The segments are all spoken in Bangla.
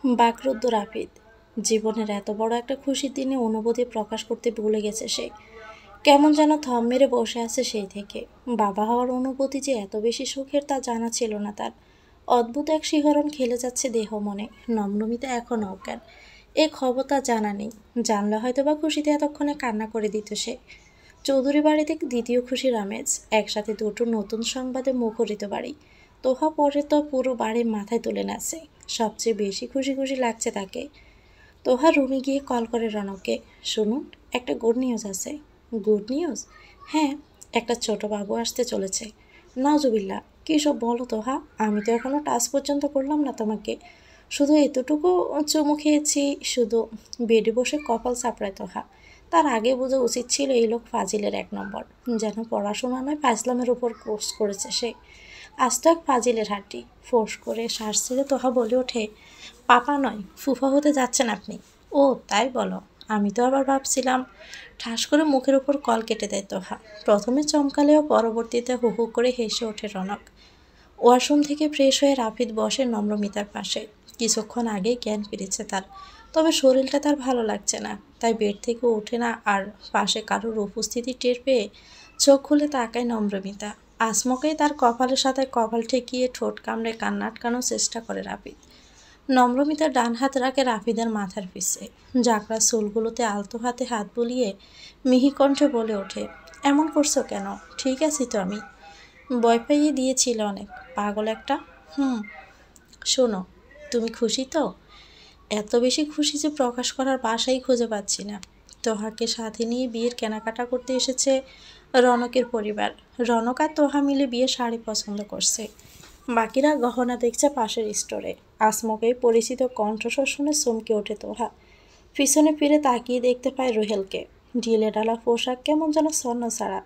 বাকরুদ্ধ রাফিদ জীবনের এত বড় একটা খুশির দিনে অনুভূতি প্রকাশ করতে ভুলে গেছে সে। কেমন যেন থম মেরে বসে আছে সেই থেকে। বাবা হওয়ার অনুভূতি যে এত বেশি সুখের তা জানা ছিল না তার। অদ্ভুত এক শিহরণ খেলে যাচ্ছে দেহ মনে। নমনমিতা এখন অজ্ঞান। এ খবর তার জানা নেই। জানলে হয়তো বা খুশিতে এতক্ষণে কান্না করে দিত সে। চৌধুরী বাড়িতে দ্বিতীয় খুশির আমেজ, একসাথে দুটো নতুন সংবাদে মুখরিত বাড়ি। তোহা পরে তো পুরো বাড়ি মাথায় তুলে নাচছে। সবচেয়ে বেশি খুশি খুশি লাগছে তাকে। তোহা রুমে গিয়ে কল করে রনককে। শুনুন, একটা গুড নিউজ আছে। Good news? হ্যাঁ, একটা ছোট বাবু আসতে চলেছে। নাউজুবিল্লা, কী সব বলো তোহা, আমি তো এখনো টাচ পর্যন্ত করলাম না তোমাকে। শুধু এতটুকু চুমু খেয়েছি, শুধু বেডে বসে কপাল চাপড়ায় তোহা। তার আগে বোঝা উচিত ছিল এই লোক ফাজিলের এক নম্বর। যেন পড়াশোনা নয় ফাজলামের উপর কোর্স করেছে সে। আজ তো এক ফাজিলের হাড্ডি। ফোর্স করে শ্বাস ছেড়ে তোহা বলে ওঠে, পাপা নয় ফুফা হতে যাচ্ছেন আপনি। ও তাই বলো, আমি তো আবার ভাবছিলাম। ঠাস করে মুখের উপর কল কেটে দেয় তোহা। প্রথমে চমকালেও পরবর্তীতে হু হু করে হেসে ওঠে রনক। ওয়াশরুম থেকে ফ্রেশ হয়ে রাফিদ বসে নম্রমিতার পাশে। কিছুক্ষণ আগেই জ্ঞান ফিরেছে তার। তবে শরীরটা তার ভালো লাগছে না, তাই বেড থেকে ওঠে না আর। পাশে কারোর উপস্থিতি টের পেয়ে চোখ খুলে তাকায় নম্রমিতা। আচমকাই তার কপালের সাথে কপাল ঠেকিয়ে ঠোঁট কামড়ে কান্না আটকানোর চেষ্টা করে রাফিদ। নম্রমিতা ডান হাত রাখে রাফিদের মাথার পিছে। জাকড়া চুলগুলোতে আলতো হাতে হাত বুলিয়ে মিহি কণ্ঠে বলে ওঠে, এমন করছো কেন? ঠিক আছি তো আমি। ভয় পাইয়ে দিয়েছিল অনেক, পাগল একটা। হুম। শোনো, তুমি খুশি তো? এত বেশি খুশি যে প্রকাশ করার বাসাই খুঁজে পাচ্ছি না। তোহাকে সাথে নিয়ে বিয়ের কেনাকাটা করতে এসেছে রনকের পরিবার। রনক আর তোহা মিলে বিয়ের শাড়ি পছন্দ করছে। বাকিরা গহনা দেখছে পাশের স্টোরে। আসমকেই পরিচিত কণ্ঠস্বর শুনে চমকে ওঠে তোহা। পিছনে ফিরে তাকিয়ে দেখতে পায় রুহেলকে। ঢিলে ঢালা পোশাক কেমন যেন ছন্ন ছাড়া।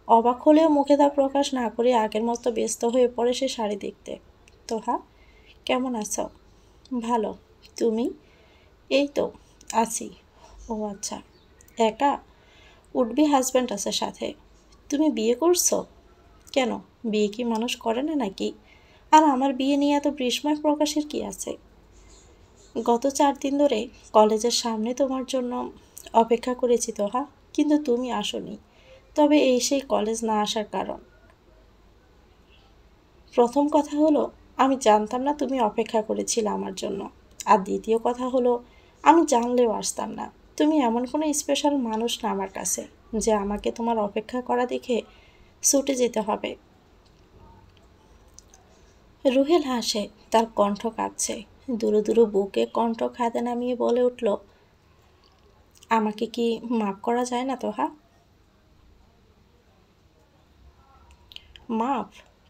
অবাক হলেও মুখে তা প্রকাশ না করে আগের মতো ব্যস্ত হয়ে পড়ে সে শাড়ি দেখতে। তোহা, কেমন আছো? ভালো। তুমি? এই তো আছি। ও আচ্ছা। একা? উঠবি হাজব্যান্ড আছে সাথে। তুমি বিয়ে করছো? কেন, বিয়ে কি মানুষ করে না নাকি? আর আমার বিয়ে নিয়ে এত বিস্ময় প্রকাশের কি আছে? গত 4 দিন ধরে কলেজের সামনে তোমার জন্য অপেক্ষা করেছি তোহা, কিন্তু তুমি আসোনি। তবে এই সেই কলেজ না আসার কারণ। প্রথম কথা হলো, আমি জানতাম না তুমি অপেক্ষা করেছিলে আমার জন্য। আর দ্বিতীয় কথা হলো, আমি জানলেও আসতাম না। তুমি এমন কোনো স্পেশাল মানুষ না আমার কাছে যে আমাকে তোমার অপেক্ষা করা দেখে ছুটে যেতে হবে। রুহেল হাসে, তার কণ্ঠ কাঁপছে। দুরু দুরু বুকে কণ্ঠ খাদে নামিয়ে বলে উঠল, আমাকে কি মাফ করা যায় না তোহা? মাফ?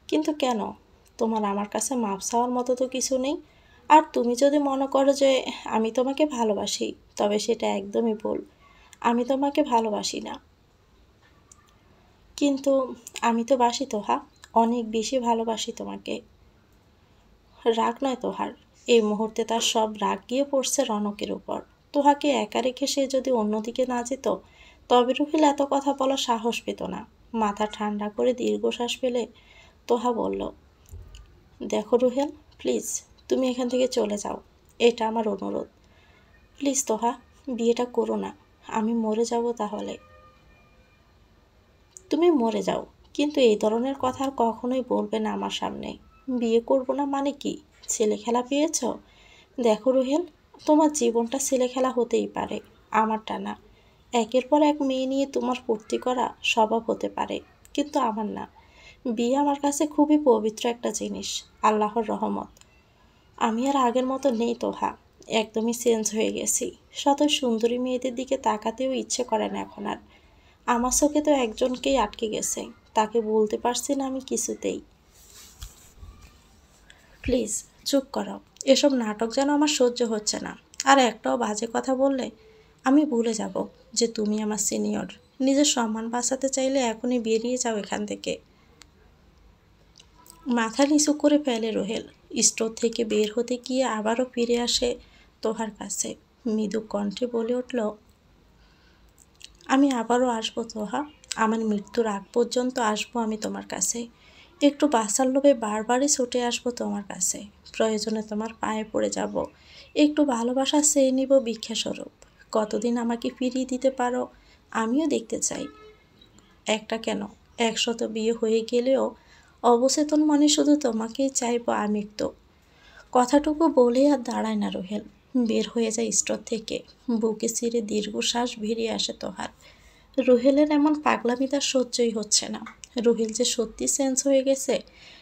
কিন্তু কেন? তোমার আমার কাছে মাফ চাওয়ার মতো তো কিছু নেই। আর তুমি যদি মনে করো যে আমি তোমাকে ভালোবাসি, তবে সেটা একদমই ভুল। আমি তোমাকে ভালোবাসি না। কিন্তু আমি তো বাসি তোহা, অনেক বেশি ভালোবাসি তোমাকে। রাগ নয় তোহার। এই মুহূর্তে তার সব রাগ গিয়ে পড়ছে রনকের উপর। তোহাকে একা রেখে সে যদি অন্যদিকে না যেত, তবে রুহিল এত কথা বলার সাহস পেত না। মাথা ঠান্ডা করে দীর্ঘশ্বাস ফেলে তোহা বলল, দেখো রুহেল, প্লিজ তুমি এখান থেকে চলে যাও। এটা আমার অনুরোধ। প্লিজ তোহা, বিয়েটা করো না। আমি মরে যাব তাহলে। তুমি মরে যাও, কিন্তু এই ধরনের কথা আর কখনোই বলবে না আমার সামনে। বিয়ে করব না মানে কি? ছেলে খেলা পেয়েছ? দেখো রুহেল, তোমার জীবনটা ছেলে খেলা হতেই পারে, আমারটা না। একের পর এক মেয়ে নিয়ে তোমার ফুর্তি করা স্বভাব হতে পারে, কিন্তু আমার না। বিয়ে আমার কাছে খুবই পবিত্র একটা জিনিস, আল্লাহর রহমত। আমি আর আগের মতো নেই তোহা, একদমই চেঞ্জ হয়ে গেছি। শত সুন্দরী মেয়েদের দিকে তাকাতেও ইচ্ছে করে না এখন আর। আমার চোখে তো একজনকেই আটকে গেছে, তাকে বলতে পারছি না আমি কিছুতেই। প্লিজ চুপ করো। এসব নাটক যেন আমার সহ্য হচ্ছে না। আর একটাও বাজে কথা বললে আমি ভুলে যাব যে তুমি আমার সিনিয়র। নিজের সম্মান বাঁচাতে চাইলে এখনই বেরিয়ে যাও এখান থেকে। মাথা নিচু করে ফেলে রোহেল। স্টোর থেকে বের হতে গিয়ে আবারও ফিরে আসে তোহার কাছে। মৃদু কণ্ঠে বলে উঠল, আমি আবারও আসবো তোহা। আমার মৃত্যুর আগ পর্যন্ত আসবো আমি তোমার কাছে। একটু বাসার লোভে বারবারই ছুটে আসবো তোমার কাছে, প্রয়োজনে তোমার পায়ে পড়ে যাব, একটু ভালোবাসা চেয়ে নিব ভিক্ষাস্বরূপ। কতদিন আমাকে ফিরিয়ে দিতে পারো আমিও দেখতে চাই। একটা কেন, 100 বিয়ে হয়ে গেলেও অবচেতন মনে শুধু তোমাকেই চাইবো আমি তো। কথাটুকু বলে আর দাঁড়ায় না রোহেল, বের হয়ে যায় স্টোর থেকে। বুকে চিরে দীর্ঘশ্বাস বেরিয়ে আসে তোহার। রুহেলের এমন পাগলামি তার সহ্যই হচ্ছে না। রুহেল যে সত্যি চেঞ্জ হয়ে গেছে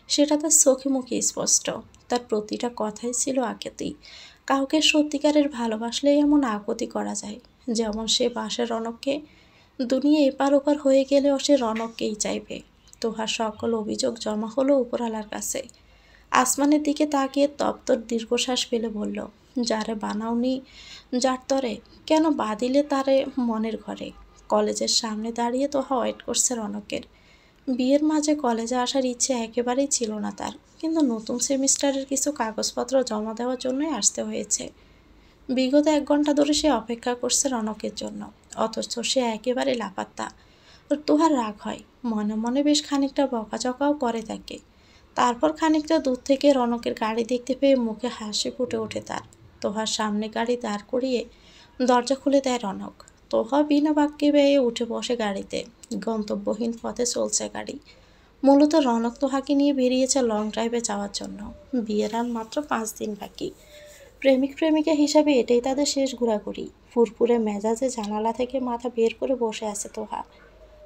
সেটা তার চোখে মুখে স্পষ্ট। তার প্রতিটা কথাই ছিল আকেতি। কাউকে সত্যিকারের ভালোবাসলেই এমন আকুতি করা যায়, যেমন সে বাসে রনককে। দুনিয়া এপার ওপার হয়ে গেলেও সে রনককেই চাইবে। তোহার সকল অভিযোগ জমা হলো উপরওয়ালার কাছে। আসমানের দিকে তাকিয়ে তপ্তর দীর্ঘশ্বাস ফেলে বলল, যারে বানাওনি যার তরে, কেন বাদিলে তারে মনের ঘরে। কলেজের সামনে দাঁড়িয়ে তোহা ওয়েট করছে রনকের। বিয়ের মাঝে কলেজে আসার ইচ্ছে একেবারেই ছিল না তার, কিন্তু নতুন সেমিস্টারের কিছু কাগজপত্র জমা দেওয়ার জন্যই আসতে হয়েছে। বিগত 1 ঘন্টা ধরে সে অপেক্ষা করছে রনকের জন্য, অথচ সে একেবারে লাপাত্তা। তোহার রাগ হয়, মনে মনে বেশ খানিকটা বকাঝকাও করে তাকে। তারপর খানিকটা দূর থেকে রনকের গাড়ি দেখতে পেয়ে মুখে হাসি ফুটে ওঠে তার। তোহার সামনে গাড়ি দাঁড় করিয়ে দরজা খুলে দেয় রনক। তোহা বিনা বাক্যে বেয়ে উঠে বসে গাড়িতে। গন্তব্যহীন পথে চলছে গাড়ি। মূলত রনক তোহাকে নিয়ে বেরিয়েছে লং ড্রাইভে যাওয়ার জন্য। বিয়ের আর মাত্র 5 দিন বাকি। প্রেমিক প্রেমিকা হিসাবে এটাই তাদের শেষ ঘোরাঘুরি। ফুরফুরে মেজাজে জানালা থেকে মাথা বের করে বসে আছে তোহা।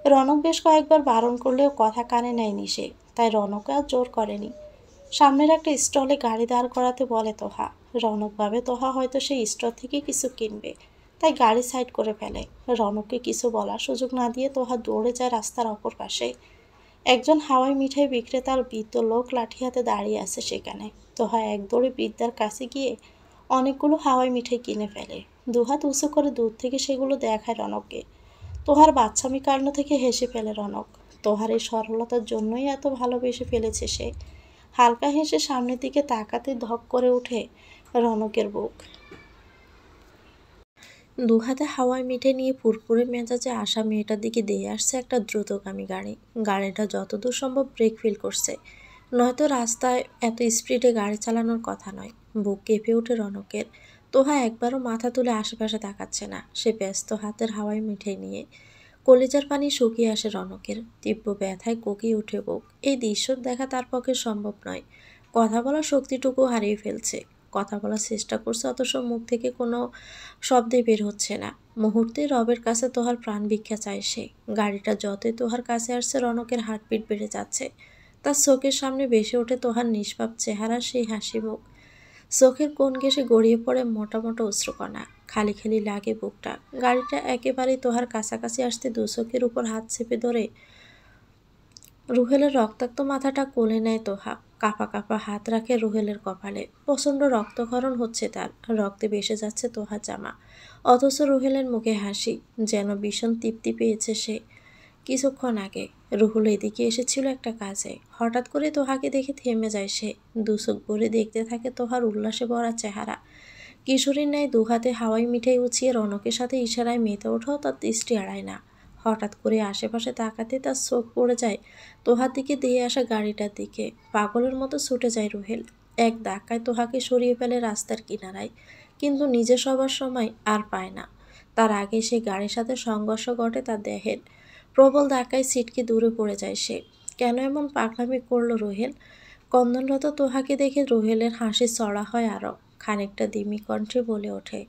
রনক বেশ কয়েকবার বারণ করলেও কথা কানে নেয়নি সে, তাই রনক আর জোর করেনি। সামনের একটা স্টলে গাড়ি দাঁড় করাতে বলে তোহা। রনক ভাবে তোহা হয়তো সেই স্টল থেকে কিছু কিনবে, তাই গাড়ি সাইড করে ফেলে। রনককে কিছু বলার সুযোগ না দিয়ে তোহা দৌড়ে যায় রাস্তার অপর পাশে। একজন হাওয়াই মিঠাই বিক্রেতার বৃদ্ধ লোক লাঠি হাতে দাঁড়িয়ে আছে সেখানে। তোহা এক দৌড়ে বৃদ্ধার কাছে গিয়ে অনেকগুলো হাওয়াই মিঠাই কিনে ফেলে। দুহাত উঁচু করে দূর থেকে সেগুলো দেখায় রনককে। তোহার বাচ্চামি কাণ্ড থেকে হেসে ফেলে রনক। তোহার এই সরলতার জন্যই এত ভালোবেসে ফেলেছে সে। হালকা হেসে সামনের দিকে তাকাতে ধক করে ওঠে রনকের বুক। দুহাতে হাওয়াই মিঠাই নিয়ে ফুরফুরে মেজাজে আসা মেয়েটার দিকে দিয়ে আসছে একটা দ্রুতগামী গাড়ি। গাড়িটা যতদূর সম্ভব ব্রেক ফেল করছে, নয়তো রাস্তায় এত স্পিডে গাড়ি চালানোর কথা নয়। বুক কেঁপে ওঠে রনকের। তোহা একবারও মাথা তুলে আশেপাশে তাকাচ্ছে না, সে ব্যস্ত হাতের হাওয়াই মিঠাই নিয়ে। কলিজার পানি শুকিয়ে আসে রনকের। তীব্র ব্যথায় কোকিয়ে ওঠে বুক। এই দৃশ্য দেখা তার পক্ষে সম্ভব নয়। কথা বলার শক্তিটুকু হারিয়ে ফেলছে। কথা বলার চেষ্টা করছে, অথচ মুখ থেকে কোনো শব্দে বের হচ্ছে না। মুহূর্তে রবের কাছে তোহার প্রাণ ভিক্ষা চায় সে। গাড়িটা যতই তোহার কাছে আসছে রনকের হার্টবিট বেড়ে যাচ্ছে। তার চোখের সামনে ভেসে ওঠে তোহার নিষ্পাপ চেহারা, সেই হাসি মুখ। চোখের কোণ ঘেঁষে গড়িয়ে পড়ে মোটা মোটা অশ্রুকণা। খালি খালি লাগে বুকটা। গাড়িটা একেবারেই তোহার কাছাকাছি আসতে দু চোখের উপর হাত চেপে ধরে রুহেলের রক্তাক্ত মাথাটা কোলে নেয় তোহা। কাঁপা কাঁপা হাত রাখে রুহেলের কপালে। প্রচণ্ড রক্তক্ষরণ হচ্ছে তার, রক্তে ভেসে যাচ্ছে তোহার জামা। অথচ রুহেলের মুখে হাসি, যেন ভীষণ তৃপ্তি পেয়েছে সে। কিছুক্ষণ আগে রুহুল এদিকে এসেছিল একটা কাজে। হঠাৎ করে তোহাকে দেখে থেমে যায় সে। দু চোখ ভরে দেখতে থাকে তোহার উল্লাসে ভরা চেহারা। কিশোরীর ন্যায় দুহাতে হাওয়াই মিঠাই উছিয়ে রনকের সাথে ইশারায় মেতে ওঠাও তার দৃষ্টি এড়ায় না। হঠাৎ করে আশেপাশে তাকাতে তার চোখ পড়ে যায় তোহার দিকে দিয়ে আসা গাড়িটার দিকে। পাগলের মতো ছুটে যায় রুহেল। এক ধাক্কায় তোহাকে সরিয়ে ফেলে রাস্তার কিনারায়, কিন্তু নিজে সবার সময় আর পায় না। তার আগে সে গাড়ির সাথে সংঘর্ষ ঘটে তার দেহের। প্রবল ধাক্কায় ছিটকে দূরে পড়ে যায় সে। কেন এমন পাগলামি করলো রুহেল? কন্দনরত তোহাকে দেখে রুহেলের হাসি চড়া হয় আরও। খানিকটা দিমি কণ্ঠে বলে ওঠে,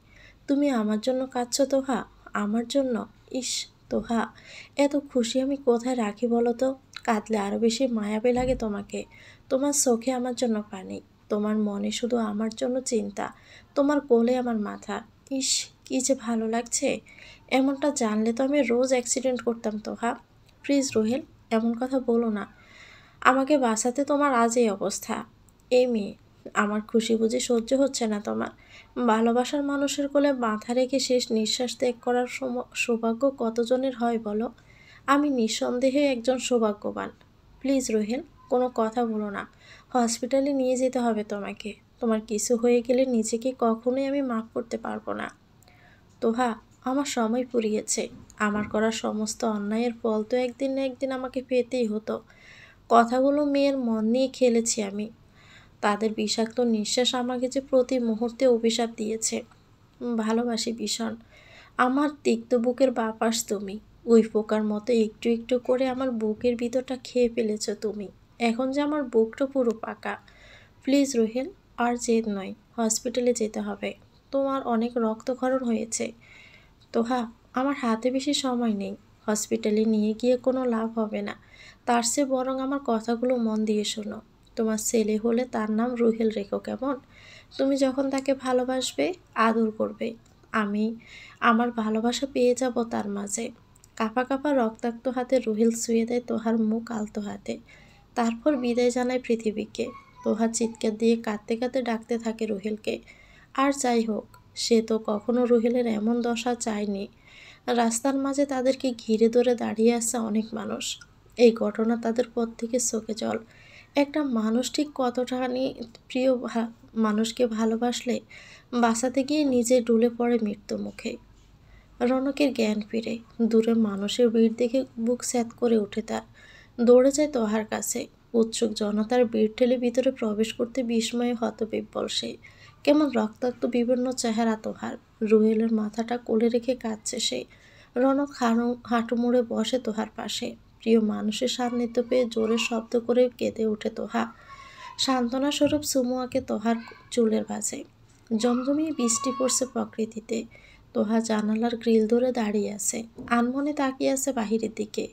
তুমি আমার জন্য কাঁদছো তোহা? আমার জন্য? ইস তোহা, এত খুশি আমি কোথায় রাখি বলো তো? কাঁদলে আরও বেশি মায়াবী লাগে তোমাকে। তোমার চোখে আমার জন্য পানি, তোমার মনে শুধু আমার জন্য চিন্তা, তোমার কোলে আমার মাথা। ইস, কি যে ভালো লাগছে! এমনটা জানলে তো আমি রোজ অ্যাক্সিডেন্ট করতাম তোহা। প্লিজ রুহেল, এমন কথা বলো না। আমাকে বাঁচাতে তোমার আজ এই অবস্থা। এই মেয়ে, আমার খুশি বুঝি সহ্য হচ্ছে না তোমার? ভালোবাসার মানুষের কোলে মাথা রেখে শেষ নিঃশ্বাস ত্যাগ করার সৌভাগ্য কতজনের হয় বলো? আমি নিঃসন্দেহে একজন সৌভাগ্যবান। প্লিজ রোহেল, কোনো কথা বলো না। হসপিটালে নিয়ে যেতে হবে তোমাকে। তোমার কিছু হয়ে গেলে নিজেকে কখনোই আমি মাফ করতে পারবো না। তোহা, আমার সময় ফুরিয়েছে। আমার করা সমস্ত অন্যায়ের ফল তো একদিন না একদিন আমাকে পেতেই হতো। কথাগুলো মেয়ের মন নিয়ে খেলেছি আমি। তাদের বিষাক্ত নিঃশ্বাস আমাকে যে প্রতি মুহূর্তে অভিশাপ দিয়েছে। ভালোবাসি ভীষণ। আমার তিক্ত বুকের বাপাস তুমি। ওই পোকার মতো একটু একটু করে আমার বুকের ভিতরটা খেয়ে ফেলেছ তুমি। এখন যে আমার বুকটা পুরো পাকা। প্লিজ রুহেল, আর জেদ নয়, হসপিটালে যেতে হবে। তোমার অনেক রক্তক্ষরণ হয়েছে। তোহা, আমার হাতে বেশি সময় নেই। হসপিটালে নিয়ে গিয়ে কোনো লাভ হবে না। তার চেয়ে বরং আমার কথাগুলো মন দিয়ে শোনো। তোমার ছেলে হলে তার নাম রুহেল রেখো, কেমন? তুমি যখন তাকে ভালোবাসবে, আদর করবে, আমি আমার ভালোবাসা পেয়ে যাব তার মাঝে। কাঁপা কাঁপা রক্তাক্ত হাতে রুহেল ছুঁয়ে দেয় তোহার মুখ আলতো হাতে। তারপর বিদায় জানায় পৃথিবীকে। তোহা চিৎকার দিয়ে কাঁদতে কাঁদতে ডাকতে থাকে রুহেলকে। আর যাই হোক, সে তো কখনো রুহেলের এমন দশা চায়নি। রাস্তার মাঝে তাদেরকে ঘিরে ধরে দাঁড়িয়ে আছে অনেক মানুষ। এই ঘটনা তাদের প্রত্যেকে চোখে জল। একটা মানুষ ঠিক কতখানি প্রিয় মানুষকে ভালোবাসলে বাঁচাতে গিয়ে নিজে ডুলে পড়ে মৃত্যু মুখে। রনকের জ্ঞান ফিরে। দূরে মানুষের ভিড় দেখে বুক স্যাঁত করে ওঠে তার। দৌড়ে যায় তোহার কাছে। উৎসুক জনতার ভিড় ঠেলে ভিতরে প্রবেশ করতে বিস্ময়ে হতবিহ্বল সে। কেমন রক্তাক্ত বিভিন্ন চেহারা তোহার। রুহেলের মাথাটা কোলে রেখে কাঁদছে সে। রনক হাঁটু মুড়ে বসে তোহার পাশে। প্রিয় মানুষের সান্নিধ্য পেয়ে জোরে শব্দ করে কেঁদে ওঠে তোহা। সান্ত্বনা স্বরূপ সুমুয়াকে তোহার চুলের বাজে। জমজমিয়ে বৃষ্টি পড়ছে প্রকৃতিতে। তোহা জানালার গ্রিল ধরে দাঁড়িয়ে আছে। আনমনে তাকিয়ে আছে বাহিরের দিকে।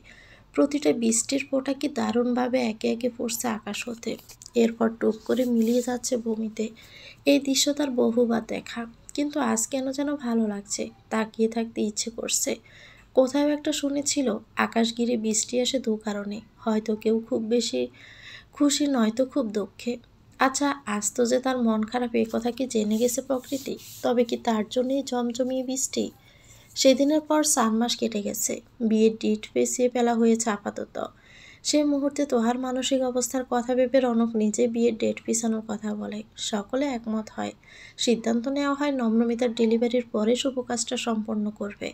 প্রতিটা বৃষ্টির ফোঁটা কি দারুণভাবে একে একে পড়ছে আকাশ হতে। এরপর টুপ করে মিলিয়ে যাচ্ছে ভূমিতে। এই দৃশ্য তার বহুবার দেখা, কিন্তু আজ কেন যেন ভালো লাগছে। তাকিয়ে থাকতে ইচ্ছে করছে। কোথাও একটা শুনেছিল আকাশ ঘিরে বৃষ্টি আসে দু কারণে, হয়তো কেউ খুব বেশি খুশি, নয়তো খুব দুঃখে। আচ্ছা, আজ তো যে তার মন খারাপ এ কথা কি জেনে গেছে প্রকৃতি? তবে কি তার জন্যই জমজমিয়ে বৃষ্টি? সেদিনের পর 4 মাস কেটে গেছে। বিয়ের ডিট পেছিয়ে ফেলা হয়েছে আপাতত। সেই মুহূর্তে তোহার মানসিক অবস্থার কথা ভেবে রনক নিজে বিয়ের ডেট পিছানোর কথা বলে। সকলে একমত হয়। সিদ্ধান্ত নেওয়া হয় নম্রমিতার ডেলিভারির পরে শুভ কাজটা সম্পন্ন করবে।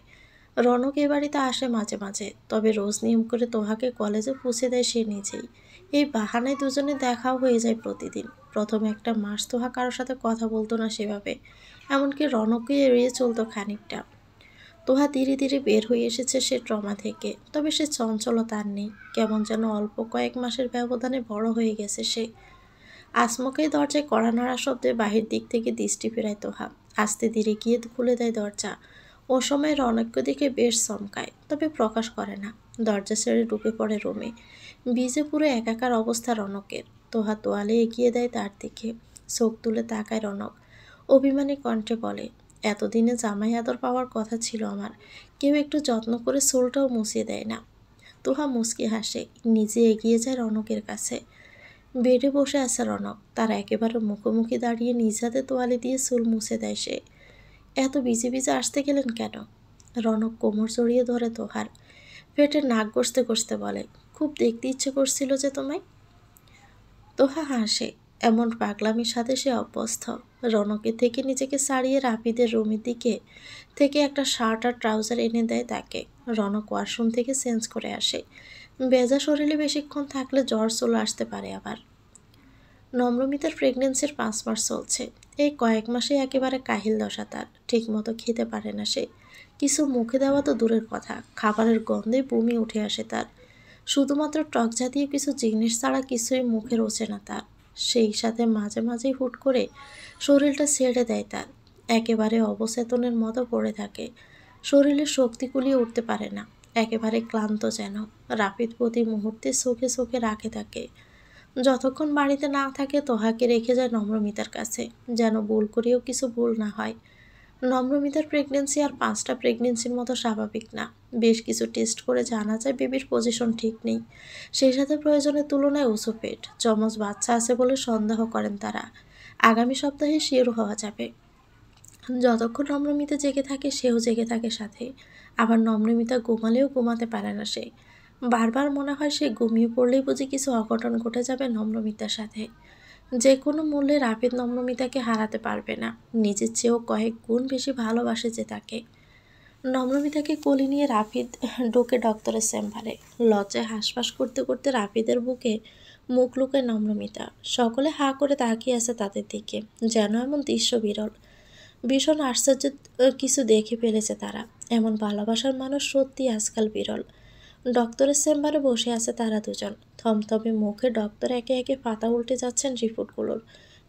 রনক এ বাড়িতে আসে মাঝে মাঝে, তবে রোজ নিয়ম করে তোহাকে কলেজে পৌঁছে দেয় সে নিজেই। এই বাহানায় দুজনে দেখাও হয়ে যায় প্রতিদিন। প্রথম একটা মাস তোহা কারোর সাথে কথা বলতো না সেভাবে, এমনকি রনককে এড়িয়ে চলতো খানিকটা। তোহা ধীরে ধীরে বের হয়ে এসেছে সে ট্রমা থেকে, তবে সে চঞ্চলতা আর নেই। কেমন যেন অল্প কয়েক মাসের ব্যবধানে বড় হয়ে গেছে সে। আসমকাই দরজায় কড়া নাড়া শব্দে বাহির দিক থেকে দৃষ্টি ফেরায় তোহা। আস্তে ধীরে গিয়ে খুলে দেয় দরজা। ও সময় রনককে দেখে বেশ চমকায়, তবে প্রকাশ করে না। দরজা ছেড়ে ঢুকে পড়ে রুমে। ভিজে পুরো একাকার অবস্থা রনকের। তোহা তোয়ালে এগিয়ে দেয় তার দিকে। চোখ তুলে তাকায় রনক। অভিমানী কণ্ঠে বলে, এতদিনে জামাই আদর পাওয়ার কথা ছিল আমার। কেউ একটু যত্ন করে চুলটাও মুছিয়ে দেয় না। তোহা মুচকি হাসে। নিজে এগিয়ে যায় রনকের কাছে। বেডে বসে আছে রনক। তার একেবারে মুখোমুখি দাঁড়িয়ে নিজ হাতে তোয়ালে দিয়ে চুল মুছে দেয় সে। এত ভিজে ভিজে আসতে গেলেন কেন? রনক কোমর জড়িয়ে ধরে তোহার। পেটে নাক ঘষতে ঘষতে বলে, খুব দেখতে ইচ্ছে করছিল যে তোমায়। তোহা হাসে। এমন পাগলামির সাথে সে অভ্যস্ত। রনকের থেকে নিজেকে ছাড়িয়ে রাপিদের রুমের দিকে থেকে একটা শার্ট আর ট্রাউজার এনে দেয় তাকে। রনক ওয়াশরুম থেকে চেঞ্জ করে আসে। ভেজা শরীরে বেশিক্ষণ থাকলে জ্বর চলে আসতে পারে আবার। নম্রমিতার প্রেগনেন্সির 5 মাস চলছে। এই কয়েক মাসে একেবারে কাহিল দশা তার। ঠিকমতো খেতে পারে না সে। কিছু মুখে দেওয়া তো দূরের কথা, খাবারের গন্ধে বমি উঠে আসে তার। শুধুমাত্র টক জাতীয় কিছু জিনিস ছাড়া কিছুই মুখে রোচে না তার। সেই সাথে মাঝে মাঝেই হুট করে শরীরটা ছেড়ে দেয় তার। একেবারে অবচেতনের মতো পড়ে থাকে। শরীরের শক্তি কুলিয়ে উঠতে পারে না। একেবারে ক্লান্ত যেন। রাপিদ প্রতি মুহূর্তে চোখে চোখে রাখে তাকে। যতক্ষণ বাড়িতে না থাকে তোহাকে রেখে যায় নম্রমিতার কাছে, যেন ভুল করেও কিছু ভুল না হয়। নম্রমিতার প্রেগনেন্সি আর 5টা প্রেগনেন্সির মতো স্বাভাবিক না। বেশ কিছু টেস্ট করে জানা যায় বেবির পজিশন ঠিক নেই। সেই সাথে প্রয়োজনের তুলনায় উঁচু পেট, যমজ বাচ্চা আছে বলে সন্দেহ করেন তারা। আগামী সপ্তাহে শিওর হওয়া যাবে। যতক্ষণ নম্রমিতা জেগে থাকে সেও জেগে থাকে সাথে। আবার নম্রমিতা ঘুমালেও ঘুমাতে পারে না সে। বারবার মনে হয় সে ঘুমিয়ে পড়লেই বুঝি কিছু অঘটন ঘটে যাবে নম্রমিতার সাথে। যে কোনো মূল্যে রাপিদ নম্রমিতাকে হারাতে পারবে না। নিজের চেয়েও কয়েক গুণ বেশি ভালোবাসে যে তাকে। নম্রমিতাকে কোলে নিয়ে রাফিদ ঢোকে ডক্টরের চেম্বারে। লজ্জায় হাঁসফাঁস করতে করতে রাফিদের বুকে মুখ লুকায় নম্রমিতা। সকলে হাঁ করে তাকিয়ে আছে তাদের দিকে, যেন এমন দৃশ্য বিরল। ভীষণ আশ্চর্য কিছু দেখে ফেলেছে তারা। এমন ভালোবাসার মানুষ সত্যি আজকাল বিরল। ডক্টরের চেম্বারে বসে আছে তারা দুজন। থমথমে মুখে ডক্টর একে একে পাতা উল্টে যাচ্ছেন রিপোর্টগুলোর।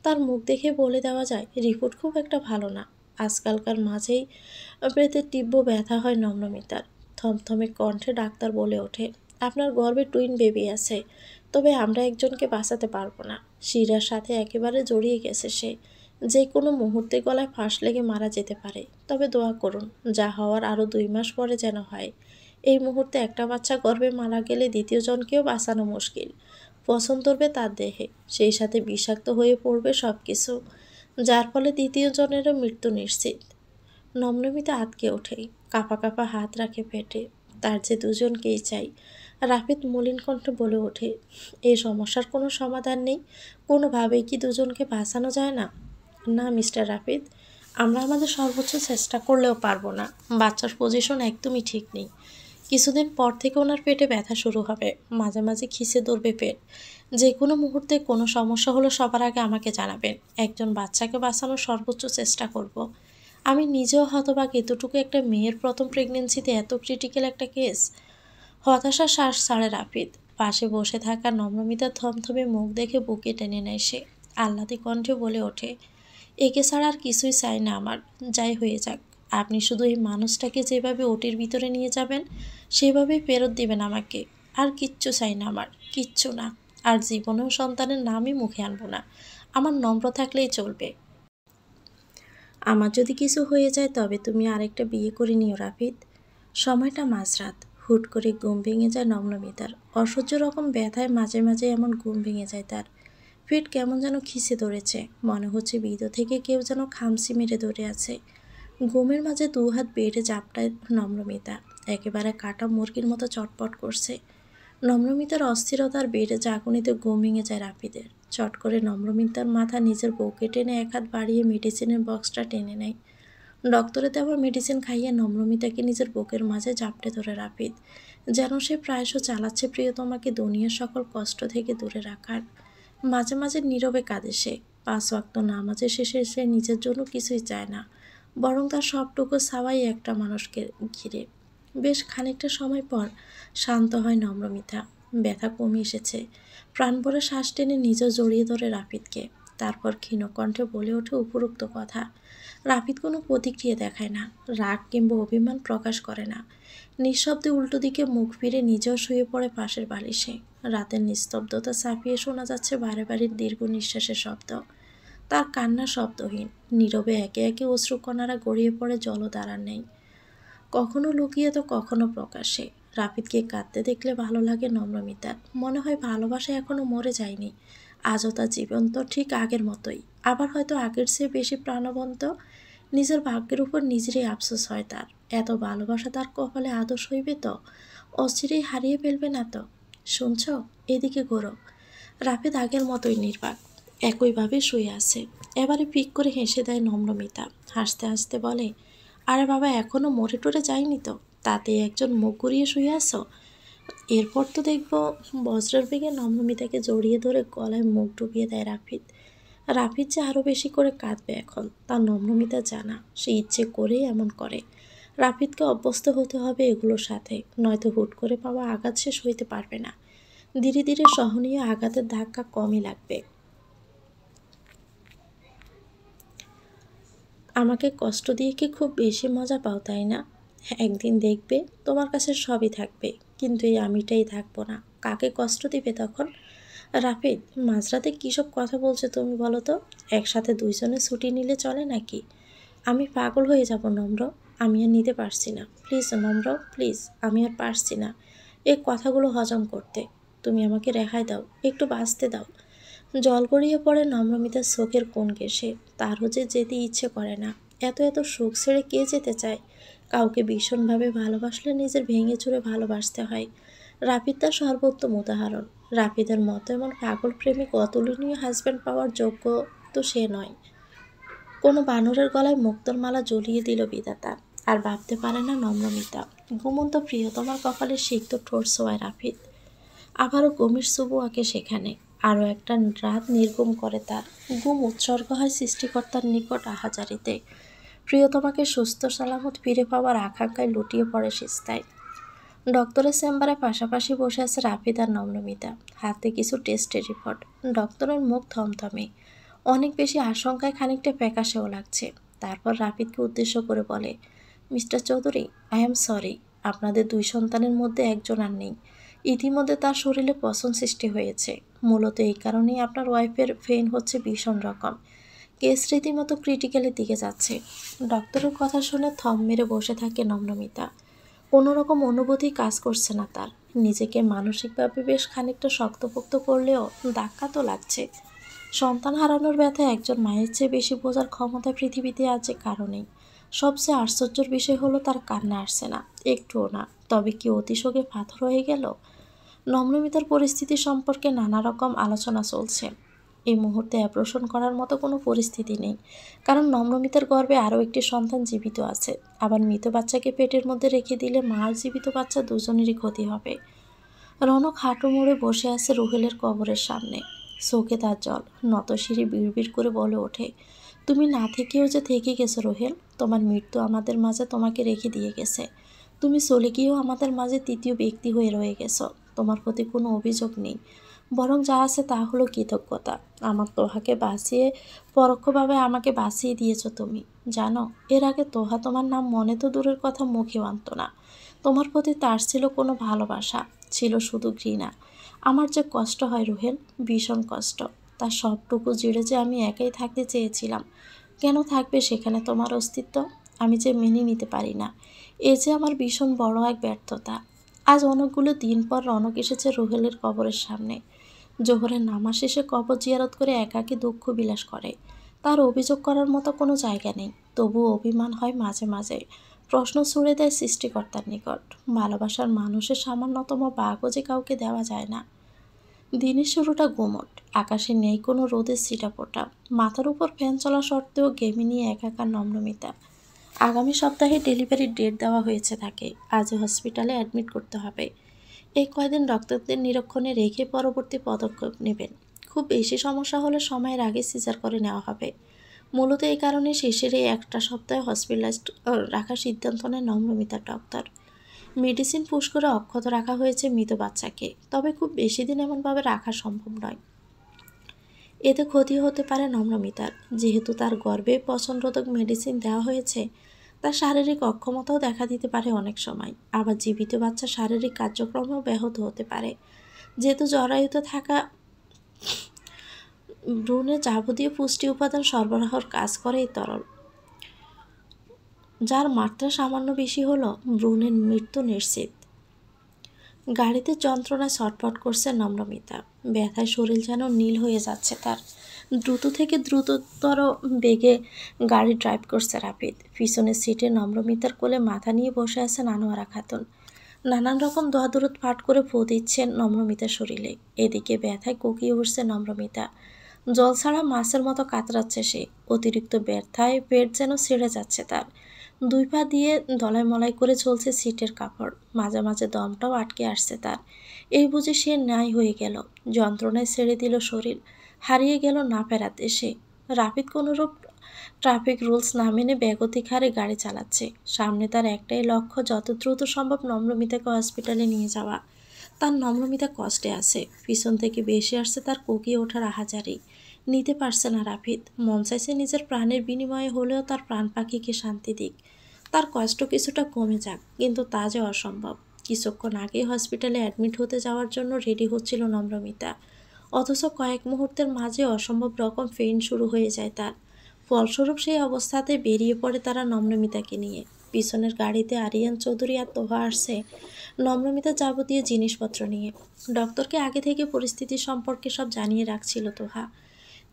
তার মুখ দেখে বলে দেওয়া যায় রিপোর্ট খুব একটা ভালো না। আজকালকার মাঝেই পেটে তীব্র ব্যথা হয় নম্রমিতার। থমথমে কণ্ঠে ডাক্তার বলে ওঠে, আপনার গর্ভে টুইন বেবি আছে, তবে আমরা একজনকে বাঁচাতে পারবো না। শিরার সাথে একেবারে জড়িয়ে গেছে সে। যে কোনো মুহূর্তে গলায় ফাঁস লেগে মারা যেতে পারে। তবে দোয়া করুন, যা হওয়ার আরও 2 মাস পরে যেন হয়। এই মুহূর্তে একটা বাচ্চা গর্ভে মারা গেলে দ্বিতীয় জনকেও বাঁচানো মুশকিল। পছন্দ ধরবে তার দেহে, সেই সাথে বিষাক্ত হয়ে পড়বে সব কিছু, যার ফলে দ্বিতীয় জনেরও মৃত্যু নিশ্চিত। নম্রমিতা আঁতকে ওঠে, কাঁপা কাঁপা হাত রাখে পেটে। তার যে দুজনকেই চাই। রাফিদ মলিন কণ্ঠে বলে ওঠে, এই সমস্যার কোনো সমাধান নেই? কোনোভাবেই কি দুজনকে বাঁচানো যায় না? না মিস্টার রাফিদ, আমরা আমাদের সর্বোচ্চ চেষ্টা করলেও পারবো না। বাচ্চার পজিশন একদমই ঠিক নেই। কিছুদিন পর থেকে ওনার পেটে ব্যথা শুরু হবে, মাঝে মাঝে খিসে ধরবে পেট। যে কোনো মুহূর্তে কোনো সমস্যা হলে সবার আগে আমাকে জানাবেন। একজন বাচ্চাকে বাঁচানোর সর্বোচ্চ চেষ্টা করব। আমি নিজেও হতবাক, এতটুকু একটা মেয়ের প্রথম প্রেগনেন্সিতে এত ক্রিটিক্যাল একটা কেস। হতাশা শ্বাস ছাড়ে রাফিদ। পাশে বসে থাকা নম্রমিতা থমথমে মুখ দেখে বুকে টেনে নেয় সে। আহ্লাদে কণ্ঠে বলে ওঠে, একে ছাড়া আর কিছুই চাই না আমার, যাই হয়ে যাক। আপনি শুধু এই মানুষটাকে যেভাবে ওটির ভিতরে নিয়ে যাবেন সেভাবেই ফেরত দিবেন আমাকে। আর কিচ্ছু চাই না আমার, কিচ্ছু না। আর জীবনেও সন্তানের নামই মুখে আনবো না। আমার নম্র থাকলেই চলবে। আমার যদি কিছু হয়ে যায় তবে তুমি আরেকটা বিয়ে করে নিও রাফিদ। সময়টা মাঝরাত। হুট করে ঘুম ভেঙে যায় নম্রমিতার। অসহ্য রকম ব্যথায় মাঝে মাঝে এমন ঘুম ভেঙে যায় তার। পেট কেমন যেন খিসে ধরেছে, মনে হচ্ছে ভিতর থেকে কেউ যেন খামচি মেরে ধরে আছে। ঘুমের মাঝে 2 হাত বেড়ে জাপটায় নম্রমিতা। একেবারে কাটা মুরগির মতো চটপট করছে। নম্রমিতার অস্থিরতার বেড়ে জাগুনিতে ঘুম ভেঙে যায় রাফিদের। চট করে নম্রমিতার মাথা নিজের বুকে টেনে 1 হাত বাড়িয়ে মেডিসিনের বক্সটা টেনে নেয়। ডক্টরে দেওয়া মেডিসিন খাইয়ে নম্রমিতাকে নিজের বুকের মাঝে জাপটে ধরে রাফিদ, যেন সে প্রায়শ চালাচ্ছে প্রিয়তমাকে দুনিয়ার সকল কষ্ট থেকে দূরে রাখার। মাঝে মাঝে নীরবে কাঁদে সে। 5 ওয়াক্ত নামাজের শেষে সে নিজের জন্য কিছুই চায় না, বরং তার সবটুকু চাওয়াই একটা মানুষকে ঘিরে। বেশ খানিকটা সময় পর শান্ত হয় নম্রমিতা। ব্যথা কমে এসেছে। প্রাণ ভরে শ্বাস টেনে নিজেও জড়িয়ে ধরে রাফিদকে। তারপর ক্ষীণ কণ্ঠে বলে ওঠে উপরোক্ত কথা। রাফিদ কোনো প্রতিক্রিয়া দেখায় না, রাগ কিংবা অভিমান প্রকাশ করে না। নিঃশব্দে উল্টো দিকে মুখ ফিরে নিজেও শুয়ে পড়ে পাশের বালিশে। রাতের নিস্তব্ধতা ছাপিয়ে শোনা যাচ্ছে বারে বারে দীর্ঘ নিঃশ্বাসের শব্দ। তার কান্না শব্দহীন, নীরবে একে একে অশ্রুকণারা গড়িয়ে পড়ে জলধারার নেই। কখনো লুকিয়ে তো কখনো প্রকাশ্যে। রাফিদকে কাঁদতে দেখলে ভালো লাগে নম্রমিতার। মনে হয় ভালোবাসা এখনো মরে যায়নি। আজও তার জীবন তো ঠিক আগের মতোই, আবার হয়তো আগের চেয়ে বেশি প্রাণবন্ত। নিজের ভাগ্যের উপর নিজেরই আফসোস হয় তার। এত ভালোবাসা তার কপালে আদর্শ হইবে তো, অচিরেই হারিয়ে ফেলবে না তো। শুনছ, এদিকে ঘোরো। রাফিদ আগের মতোই নির্বাক, একইভাবে শুয়ে আছে। এবারে পিক করে হেসে দেয় নম্রমিতা। হাসতে হাসতে বলে, আরে বাবা, এখনো মরে টরে যায়নি তো, তাতে একজন মুখ ঘুরিয়ে শুয়ে আসো। এরপর তো দেখবো। বজ্রের বেগে নম্রমিতাকে জড়িয়ে ধরে গলায় মুখ ডুবিয়ে দেয় রাফিদ। রাফিদ যে আরও বেশি করে কাঁদবে এখন, তার নম্রমিতা জানা। সে ইচ্ছে করেই এমন করে। রাফিদকে অভ্যস্ত হতে হবে এগুলোর সাথে, নয়তো হুট করে পাওয়া আঘাত শেষ হইতে পারবে না। ধীরে ধীরে সহনীয় আঘাতের ধাক্কা কমই লাগবে। আমাকে কষ্ট দিয়ে কি খুব বেশি মজা পাও, তাই না? একদিন দেখবে তোমার কাছে সবই থাকবে, কিন্তু এই আমিটাই থাকবো না। কাকে কষ্ট দিবে তখন? রাফিদ, মাঝরাতে কী সব কথা বলছো তুমি বলো তো? একসাথে দুইজনে ছুটি নিলে চলে নাকি? আমি পাগল হয়ে যাব নম্র। আমি আর নিতে পারছি না, প্লিজ নম্র, প্লিজ। আমি আর পারছি না এই কথাগুলো হজম করতে। তুমি আমাকে রেহাই দাও, একটু বাঁচতে দাও। জল গড়িয়ে পড়ে নম্রমিতার চোখের কোণ ঘেঁষে। তারও যে যেতে ইচ্ছে করে না। এত এত সুখ ছেড়ে কে যেতে চায়? কাউকে ভীষণভাবে ভালোবাসলে নিজের ভেঙে চুরে ভালোবাসতে হয়। রাফিদ তার সর্বোত্তম উদাহরণ। রাফিদের মতো এমন পাগল প্রেমিক অতুলনীয় হাজব্যান্ড পাওয়ার যোগ্য তো সে নয়। কোনো বানরের গলায় মুক্তোর মালা ঝুলিয়ে দিল বিধাতা। আর ভাবতে পারে না নম্রমিতা। ঘুমন্ত প্রিয়তমার কপালে সিক্ত ঠোঁট ছোঁয়ায় রাফিদ। আবারও গভীর সুবুয়াকে সেখানে। আরও একটা রাত নির্গম করে তার। ঘুম উৎসর্গ হয় সৃষ্টিকর্তার নিকট আহাজারিতে। প্রিয়তমাকে সুস্থ সালামত ফিরে পাওয়ার আকাঙ্ক্ষায় লুটিয়ে পড়ে সিস্তায়। ডক্টরের চেম্বারে পাশাপাশি বসে আছে রাফিদ আর নম্রমিতা, হাতে কিছু টেস্টের রিপোর্ট। ডক্টরের মুখ থমথমে, অনেক বেশি আশঙ্কায় খানিকটা ফ্যাকাশেও লাগছে। তারপর রাফিদকে উদ্দেশ্য করে বলে, mister Chowdhury, I am sorry, আপনাদের দুই সন্তানের মধ্যে একজন আর নেই। ইতিমধ্যে তার শরীরে পচন সৃষ্টি হয়েছে। মূলত এই কারণেই আপনার ওয়াইফের পেইন হচ্ছে ভীষণ রকম। কেস রীতিমতো ক্রিটিক্যালের দিকে যাচ্ছে। ডক্টরের কথা শুনে থম মেরে বসে থাকে নম্রমিতা। কোনো রকম অনুভূতি কাজ করছে না তার। নিজেকে মানসিকভাবে বেশ খানিকটা শক্তপোক্ত করলেও ধাক্কা তো লাগছে। সন্তান হারানোর ব্যথা একজন মায়ের চেয়ে বেশি বোঝার ক্ষমতা পৃথিবীতে আজ যে কারণেই। সবচেয়ে আশ্চর্যের বিষয় হলো তার কান্না আসছে না, একটুও না। তবে কি অতিশোকে পাথর হয়ে গেল? নম্রমিতার পরিস্থিতি সম্পর্কে নানা রকম আলোচনা চলছে। এই মুহূর্তে অ্যাব্রশন করার মতো কোনো পরিস্থিতি নেই, কারণ নম্রমিতার গর্ভে আরও একটি সন্তান জীবিত আছে। আবার মৃত বাচ্চাকে পেটের মধ্যে রেখে দিলে মা আর জীবিত বাচ্চা দুজনেরই ক্ষতি হবে। রনক হাঁটু মুড়ে বসে আছে রুহেলের কবরের সামনে। চোখে তার জল। নত শিরে বিড়বিড় করে বলে ওঠে, তুমি না থেকেও যে থেকে গেছো রুহেল। তোমার মৃত্যু আমাদের মাঝে তোমাকে রেখে দিয়ে গেছে। তুমি চলে গিয়েও আমাদের মাঝে তৃতীয় ব্যক্তি হয়ে রয়ে গেছো। তোমার প্রতি কোনো অভিযোগ নেই, বরং যা আছে তা হলো কৃতজ্ঞতা। আমার তোহাকে বাঁচিয়ে, পরোক্ষভাবে আমাকে বাঁচিয়ে দিয়েছো তুমি। জানো, এর আগে তোহা তোমার নাম মনে তো দূরের কথা, মুখেও আনত না। তোমার প্রতি তার ছিল কোনো ভালোবাসা, ছিল শুধু ঘৃণা। আমার যে কষ্ট হয় রুহেল, ভীষণ কষ্ট। তার সবটুকু জুড়ে যে আমি একাই থাকতে চেয়েছিলাম। কেন থাকবে সেখানে তোমার অস্তিত্ব? আমি যে মেনে নিতে পারি না। এ যে আমার ভীষণ বড় এক ব্যর্থতা। আজ অনেকগুলো দিন পর রনক এসেছে রুহেলের কবরের সামনে। জোহরের নামাজ শেষে কবর জিয়ারত করে একাকী দুঃখ বিলাস করে। তার অভিযোগ করার মতো কোনো জায়গা নেই, তবুও অভিমান হয় মাঝে মাঝে। প্রশ্ন ছুড়ে দেয় সৃষ্টিকর্তার নিকট। ভালোবাসার মানুষের সামান্যতম বাঘও যে কাউকে দেওয়া যায় না। দিনের শুরুটা গুমট। আকাশে নেই কোনো রোদের ছিটাফোঁটা। মাথার উপর ফ্যান চলা সত্ত্বেও গেমে নিয়ে একাকার নম্রমিতা। আগামী সপ্তাহে ডেলিভারির ডেট দেওয়া হয়েছে তাকে। আজ হসপিটালে অ্যাডমিট করতে হবে। এই কয়দিন ডক্টরদের নিরীক্ষণে রেখে পরবর্তী পদক্ষেপ নেবেন। খুব বেশি সমস্যা হলে সময়ের আগে সিজার করে নেওয়া হবে। মূলত এই কারণে শেষের এই একটা সপ্তাহে হসপিটালাইজড রাখার সিদ্ধান্ত নেয় নম্রমিতার ডক্টর। মেডিসিন পুশ করে অক্ষত রাখা হয়েছে মৃত বাচ্চাকে, তবে খুব বেশি দিন এমনভাবে রাখা সম্ভব নয়। এতে ক্ষতি হতে পারে নম্রমিতার। যেহেতু তার গর্ভে পচনরোধক মেডিসিন দেওয়া হয়েছে, তার শারীরিক অক্ষমতাও দেখা দিতে পারে অনেক সময়। আবার জীবিত বাচ্চা শারীরিক কার্যক্রমেও ব্যাহত হতে পারে। যেহেতু জরায়ুতে থাকা ভ্রূণে যাবতীয় পুষ্টি উপাদান সরবরাহর কাজ করে এই তরল, যার মাত্রা সামান্য বেশি হলো ভ্রূণের মৃত্যু নিশ্চিত। গাড়িতে যন্ত্রণায় ছটফট করছে নম্রমিতা। ব্যথায় শরীর যেন নীল হয়ে যাচ্ছে তার। দ্রুত থেকে দ্রুততর বেগে গাড়ি ড্রাইভ করছে রাফিদ। পিছনের সিটে নম্রমিতার কোলে মাথা নিয়ে বসে আছেন আনোয়ারা খাতুন। নানান রকম দোয়াদুরত পাঠ করে ফু দিচ্ছেন নম্রমিতার শরীরে। এদিকে ব্যথায় কোকিয়ে উঠছে নম্রমিতা। জল ছাড়া মাছের মতো কাতরাচ্ছে সে। অতিরিক্ত ব্যথায় পেট যেন ছেড়ে যাচ্ছে তার। দুই পা দিয়ে দলাই মলাই করে চলছে সিটের কাপড়। মাঝে মাঝে দমটাও আটকে আসছে তার। এই বুঝে সে ন্যায় হয়ে গেল। যন্ত্রণায় ছেড়ে দিল শরীর। হারিয়ে গেল না ফেরাতে সে। রাফিদ কোনোরূপ ট্রাফিক রুলস না মেনে বেগতিক হারে গাড়ি চালাচ্ছে। সামনে তার একটাই লক্ষ্য, যত দ্রুত সম্ভব নম্রমিতাকে হসপিটালে নিয়ে যাওয়া। তার নম্রমিতা কষ্টে আছে। পিছন থেকে বেশি আসছে তার কোকিয়ে ওঠার আহাজারি। নিতে পারছে না রাফিদ। মন চাইছে নিজের প্রাণের বিনিময়ে হলেও তার প্রাণ পাখিকে শান্তি দিক, তার কষ্ট কিছুটা কমে যাক, কিন্তু তা যে অসম্ভব। কিছুক্ষণ আগেই হসপিটালে অ্যাডমিট হতে যাওয়ার জন্য রেডি হচ্ছিল নম্রমিতা, অথচ কয়েক মুহূর্তের মাঝে অসম্ভব রকম পেইন শুরু হয়ে যায় তার। ফলস্বরূপ সেই অবস্থাতে বেরিয়ে পড়ে তারা নম্রমিতাকে নিয়ে। পিছনের গাড়িতে আরিয়ান চৌধুরী আর তোহা আসছে নম্রমিতার যাবতীয় জিনিসপত্র নিয়ে। ডক্টরকে আগে থেকে পরিস্থিতি সম্পর্কে সব জানিয়ে রাখছিল তোহা।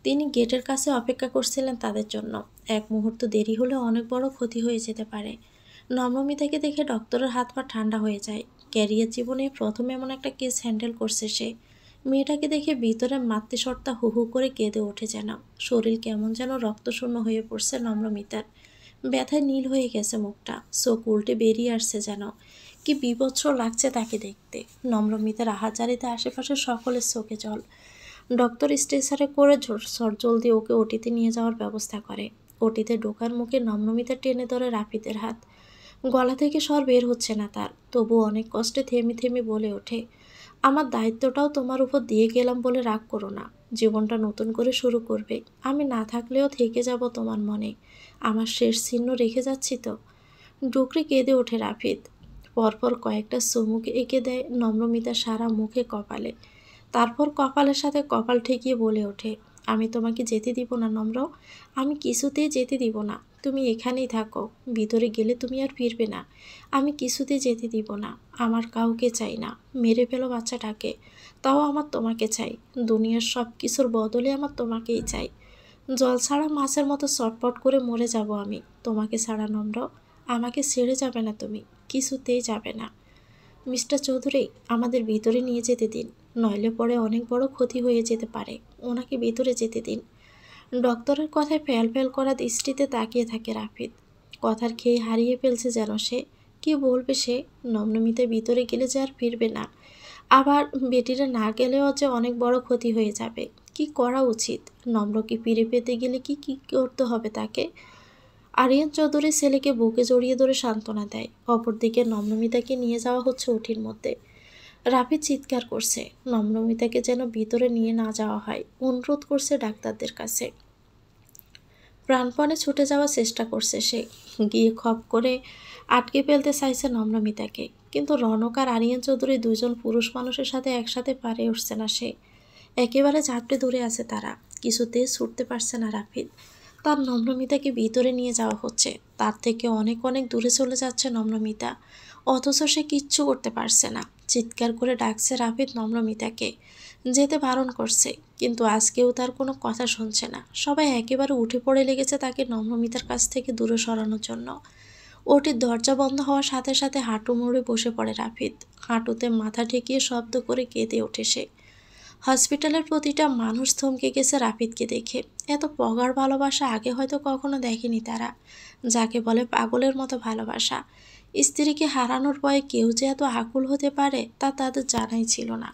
তিনি গেটের কাছে অপেক্ষা করছিলেন তাদের জন্য। এক মুহূর্ত দেরি হলে অনেক বড় ক্ষতি হয়ে যেতে পারে। নম্রমিতাকে দেখে ডক্টরের হাত পা ঠান্ডা হয়ে যায়। ক্যারিয়ার জীবনে প্রথম এমন একটা কেস হ্যান্ডেল করছে সে। মেয়েটাকে দেখে ভিতরে মাতৃসত্তা হু হু করে কেঁদে ওঠে যেন। শরীর কেমন যেন রক্তশূন্য হয়ে পড়ছে নম্রমিতার। ব্যথায় নীল হয়ে গেছে মুখটা, চোখ উল্টে বেরিয়ে আসছে যেন। কি বিভৎস লাগছে তাকে দেখতে। নম্রমিতার আহাজারিতে আশেপাশের সকলের চোখে জল। ডক্টর স্ট্রেচারে করে জলদি ওকে ওটিতে নিয়ে যাওয়ার ব্যবস্থা করে। ওটিতে ঢোকার মুখে নম্রমিতা টেনে ধরে রাফিদের হাত। গলা থেকে স্বর বের হচ্ছে না তার, তবু অনেক কষ্টে থেমে থেমে বলে ওঠে, আমার দায়িত্বটাও তোমার উপর দিয়ে গেলাম বলে রাগ করো না। জীবনটা নতুন করে শুরু করবে, আমি না থাকলেও থেকে যাব তোমার মনে। আমার শেষ চিহ্ন রেখে যাচ্ছি তো। ডুকরে কেঁদে ওঠে রাফিদ। পরপর কয়েকটা চুমুক এঁকে দেয় নম্রমিতা সারা মুখে কপালে। তারপর কপালের সাথে কপাল ঠেকিয়ে বলে ওঠে, আমি তোমাকে যেতে দিব না নম্র, আমি কিছুতেই যেতে দিব না। তুমি এখানেই থাকো, ভিতরে গেলে তুমি আর ফিরবে না। আমি কিছুতেই যেতে দিব না। আমার কাউকে চাই না, মেরে ফেলো বাচ্চাটাকে, তাও আমার তোমাকে চাই। দুনিয়ার সব কিছুর বদলে আমার তোমাকেই চাই। জল ছাড়া মাছের মতো চটপট করে মরে যাব আমি তোমাকে ছাড়া নম্র। আমাকে ছেড়ে যাবে না তুমি, কিছুতেই যাবে না। মিস্টার চৌধুরী, আমাদের ভিতরে নিয়ে যেতে দিন, নইলে পরে অনেক বড় ক্ষতি হয়ে যেতে পারে। ওনাকে ভিতরে যেতে দিন। ডক্টরের কথায় ফ্যাল ফ্যাল করা দৃষ্টিতে তাকিয়ে থাকে রাফিদ। কথার খেয়ে হারিয়ে ফেলছে যেন সে। কি বলবে সে? নম্রমিতা ভিতরে গেলে যে আর ফিরবে না, আবার বেটিরা না গেলেও যে অনেক বড় ক্ষতি হয়ে যাবে। কি করা উচিত? নম্রকে ফিরে পেতে গেলে কি কি করতে হবে তাকে? আরিয়ান চৌধুরী ছেলেকে বুকে জড়িয়ে ধরে সান্ত্বনা দেয়। অপরদিকে নম্রমিতাকে নিয়ে যাওয়া হচ্ছে ওটির মধ্যে। রাফি চিৎকার করছে, নম্রমিতাকে যেন ভিতরে নিয়ে না যাওয়া হয়। অনুরোধ করছে ডাক্তারদের কাছে। প্রাণপণে ছুটে যাওয়ার চেষ্টা করছে সে। গিয়ে খপ করে আটকে ফেলতে চাইছে নম্রমিতাকে, কিন্তু রনক আর আরিয়ান চৌধুরী দুজন পুরুষ মানুষের সাথে একসাথে পারে উঠছে না সে। একেবারে ঝাপটে ধরে আছে তারা। কিছুতেই ছুটতে পারছে না রাফিদ। তার নম্রমিতাকে ভিতরে নিয়ে যাওয়া হচ্ছে, তার থেকে অনেক অনেক দূরে চলে যাচ্ছে নম্রমিতা, অথচ সে কিচ্ছু করতে পারছে না। চিৎকার করে ডাকছে রাফিদ নম্রমিতাকে, যেতে বারণ করছে, কিন্তু আজকেও তার কোনো কথা শুনছে না। সবাই একেবারে উঠে পড়ে লেগেছে তাকে নম্রমিতার কাছ থেকে দূরে সরানোর জন্য। ওটির দরজা বন্ধ হওয়ার সাথে সাথে হাঁটু মুড়ে বসে পড়ে রাফিদ। হাঁটুতে মাথা ঠেকিয়ে শব্দ করে কেঁদে ওঠে সে। হসপিটালের প্রতিটা মানুষ থমকে গেছে রাফিদকে দেখে। এত প্রগাঢ় ভালোবাসা আগে হয়তো কখনো দেখেনি তারা, যাকে বলে পাগলের মতো ভালোবাসা। স্ত্রীকে হারানোর ভয়ে কেউ যে এত আকুল হতে পারে তা তাদের জানাই ছিল না।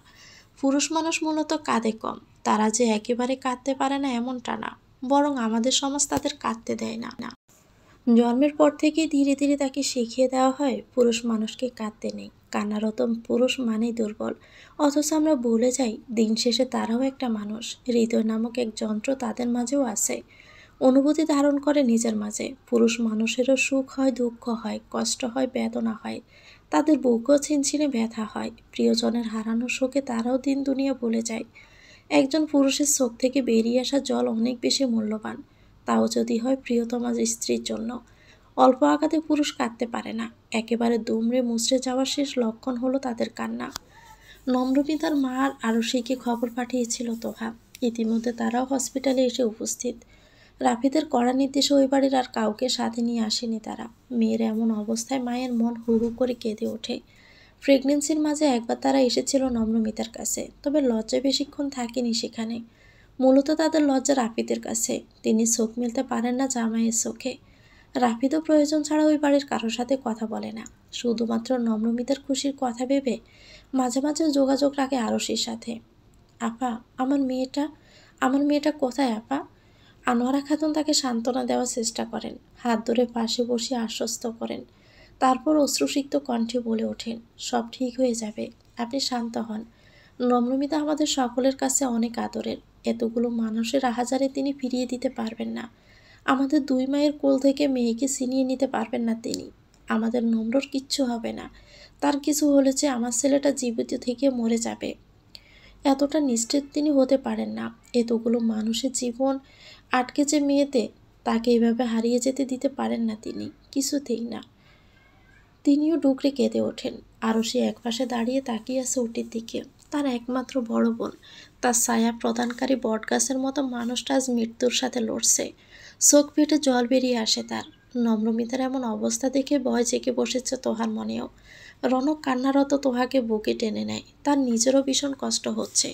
পুরুষ মানুষ মূলত কাঁদে কম, তারা যে একেবারে কাঁদতে পারে না এমনটা না, বরং আমাদের সমাজ তাদের কাঁদতে দেয় না। জন্মের পর থেকেই ধীরে ধীরে তাকে শিখিয়ে দেওয়া হয় পুরুষ মানুষকে কাঁদতে নেই, কান্নারত পুরুষ মানেই দুর্বল। অথচ আমরা ভুলে যাই দিন শেষে তারাও একটা মানুষ। হৃদয় নামক এক যন্ত্র তাদের মাঝেও আছে, অনুভূতি ধারণ করে নিজের মাঝে। পুরুষ মানুষেরও সুখ হয়, দুঃখ হয়, কষ্ট হয়, বেদনা হয়, তাদের বুকও ছিনছিনে ব্যথা হয়। প্রিয়জনের হারানোর শোকে তারাও দিন দুনিয়া ভুলে যায়। একজন পুরুষের চোখ থেকে বেরিয়ে আসা জল অনেক বেশি মূল্যবান, তাও যদি হয় প্রিয়তমা স্ত্রীর জন্য। অল্প আঘাতে পুরুষ কাঁদতে পারে না, একেবারে দুমড়ে মুচড়ে যাওয়ার শেষ লক্ষণ হলো তাদের কান্না। নম্রমিতার মা আর আরশিকে খবর পাঠিয়েছিল তোহা। ইতিমধ্যে তারাও হসপিটালে এসে উপস্থিত। রাফিদের কড়া নির্দেশে ওই বাড়ির আর কাউকে সাথে নিয়ে আসেনি তারা। মেয়ের এমন অবস্থায় মায়ের মন হু হু করে কেঁদে ওঠে। প্রেগনেন্সির মাঝে একবার তারা এসেছিল নম্রমিতার কাছে, তবে লজ্জা বেশিক্ষণ থাকেনি সেখানে। মূলত তাদের লজ্জা রাফিদের কাছে, তিনি চোখ মেলতে পারেন না জামাইয়ের চোখে। রাফিদও প্রয়োজন ছাড়া ওই বাড়ির কারোর সাথে কথা বলে না, শুধুমাত্র নম্রমিতার খুশির কথা ভেবে মাঝে মাঝে যোগাযোগ রাখে আরশির সাথে। আপা, আমার মেয়েটা কোথায় আপা? আনোয়ারা খাতুন তাকে সান্ত্বনা দেওয়ার চেষ্টা করেন, হাত ধরে পাশে বসে আশ্বস্ত করেন। তারপর অশ্রুসিক্ত কণ্ঠে বলে ওঠেন, সব ঠিক হয়ে যাবে, আপনি শান্ত হন। নম্রমিতা আমাদের সকলের কাছে অনেক আদরের, এতগুলো মানুষের আহাজারে তিনি ফিরিয়ে দিতে পারবেন না। আমাদের দুই মায়ের কোল থেকে মেয়েকে ছিনিয়ে নিতে পারবেন না তিনি। আমাদের নম্রর কিচ্ছু হবে না, তার কিছু হলে যে আমার ছেলেটা জীবিত থেকে মরে যাবে, এতটা নিশ্চিত তিনি হতে পারেন না। এতগুলো মানুষের জীবন আটকে যে মেয়েতে, তাকে এইভাবে হারিয়ে যেতে দিতে পারেন না তিনি, কিছুতেই না। তিনিও ডুকরে কেঁদে ওঠেন। আরও সে একপাশে দাঁড়িয়ে তাকিয়ে আছে ওটির দিকে। তার একমাত্র বড় বোন, তার ছায়া প্রদানকারী বটগাছের মতো মানুষটা আজ মৃত্যুর সাথে লড়ছে। চোখ ফেটে জল বেরিয়ে আসে তার। নম্রমিতার এমন অবস্থা দেখে ভয় জেগে বসেছে তোহার মনেও। রনক কান্নারত তোহাকে বুকে টেনে নেয়, তার নিজেরও ভীষণ কষ্ট হচ্ছে।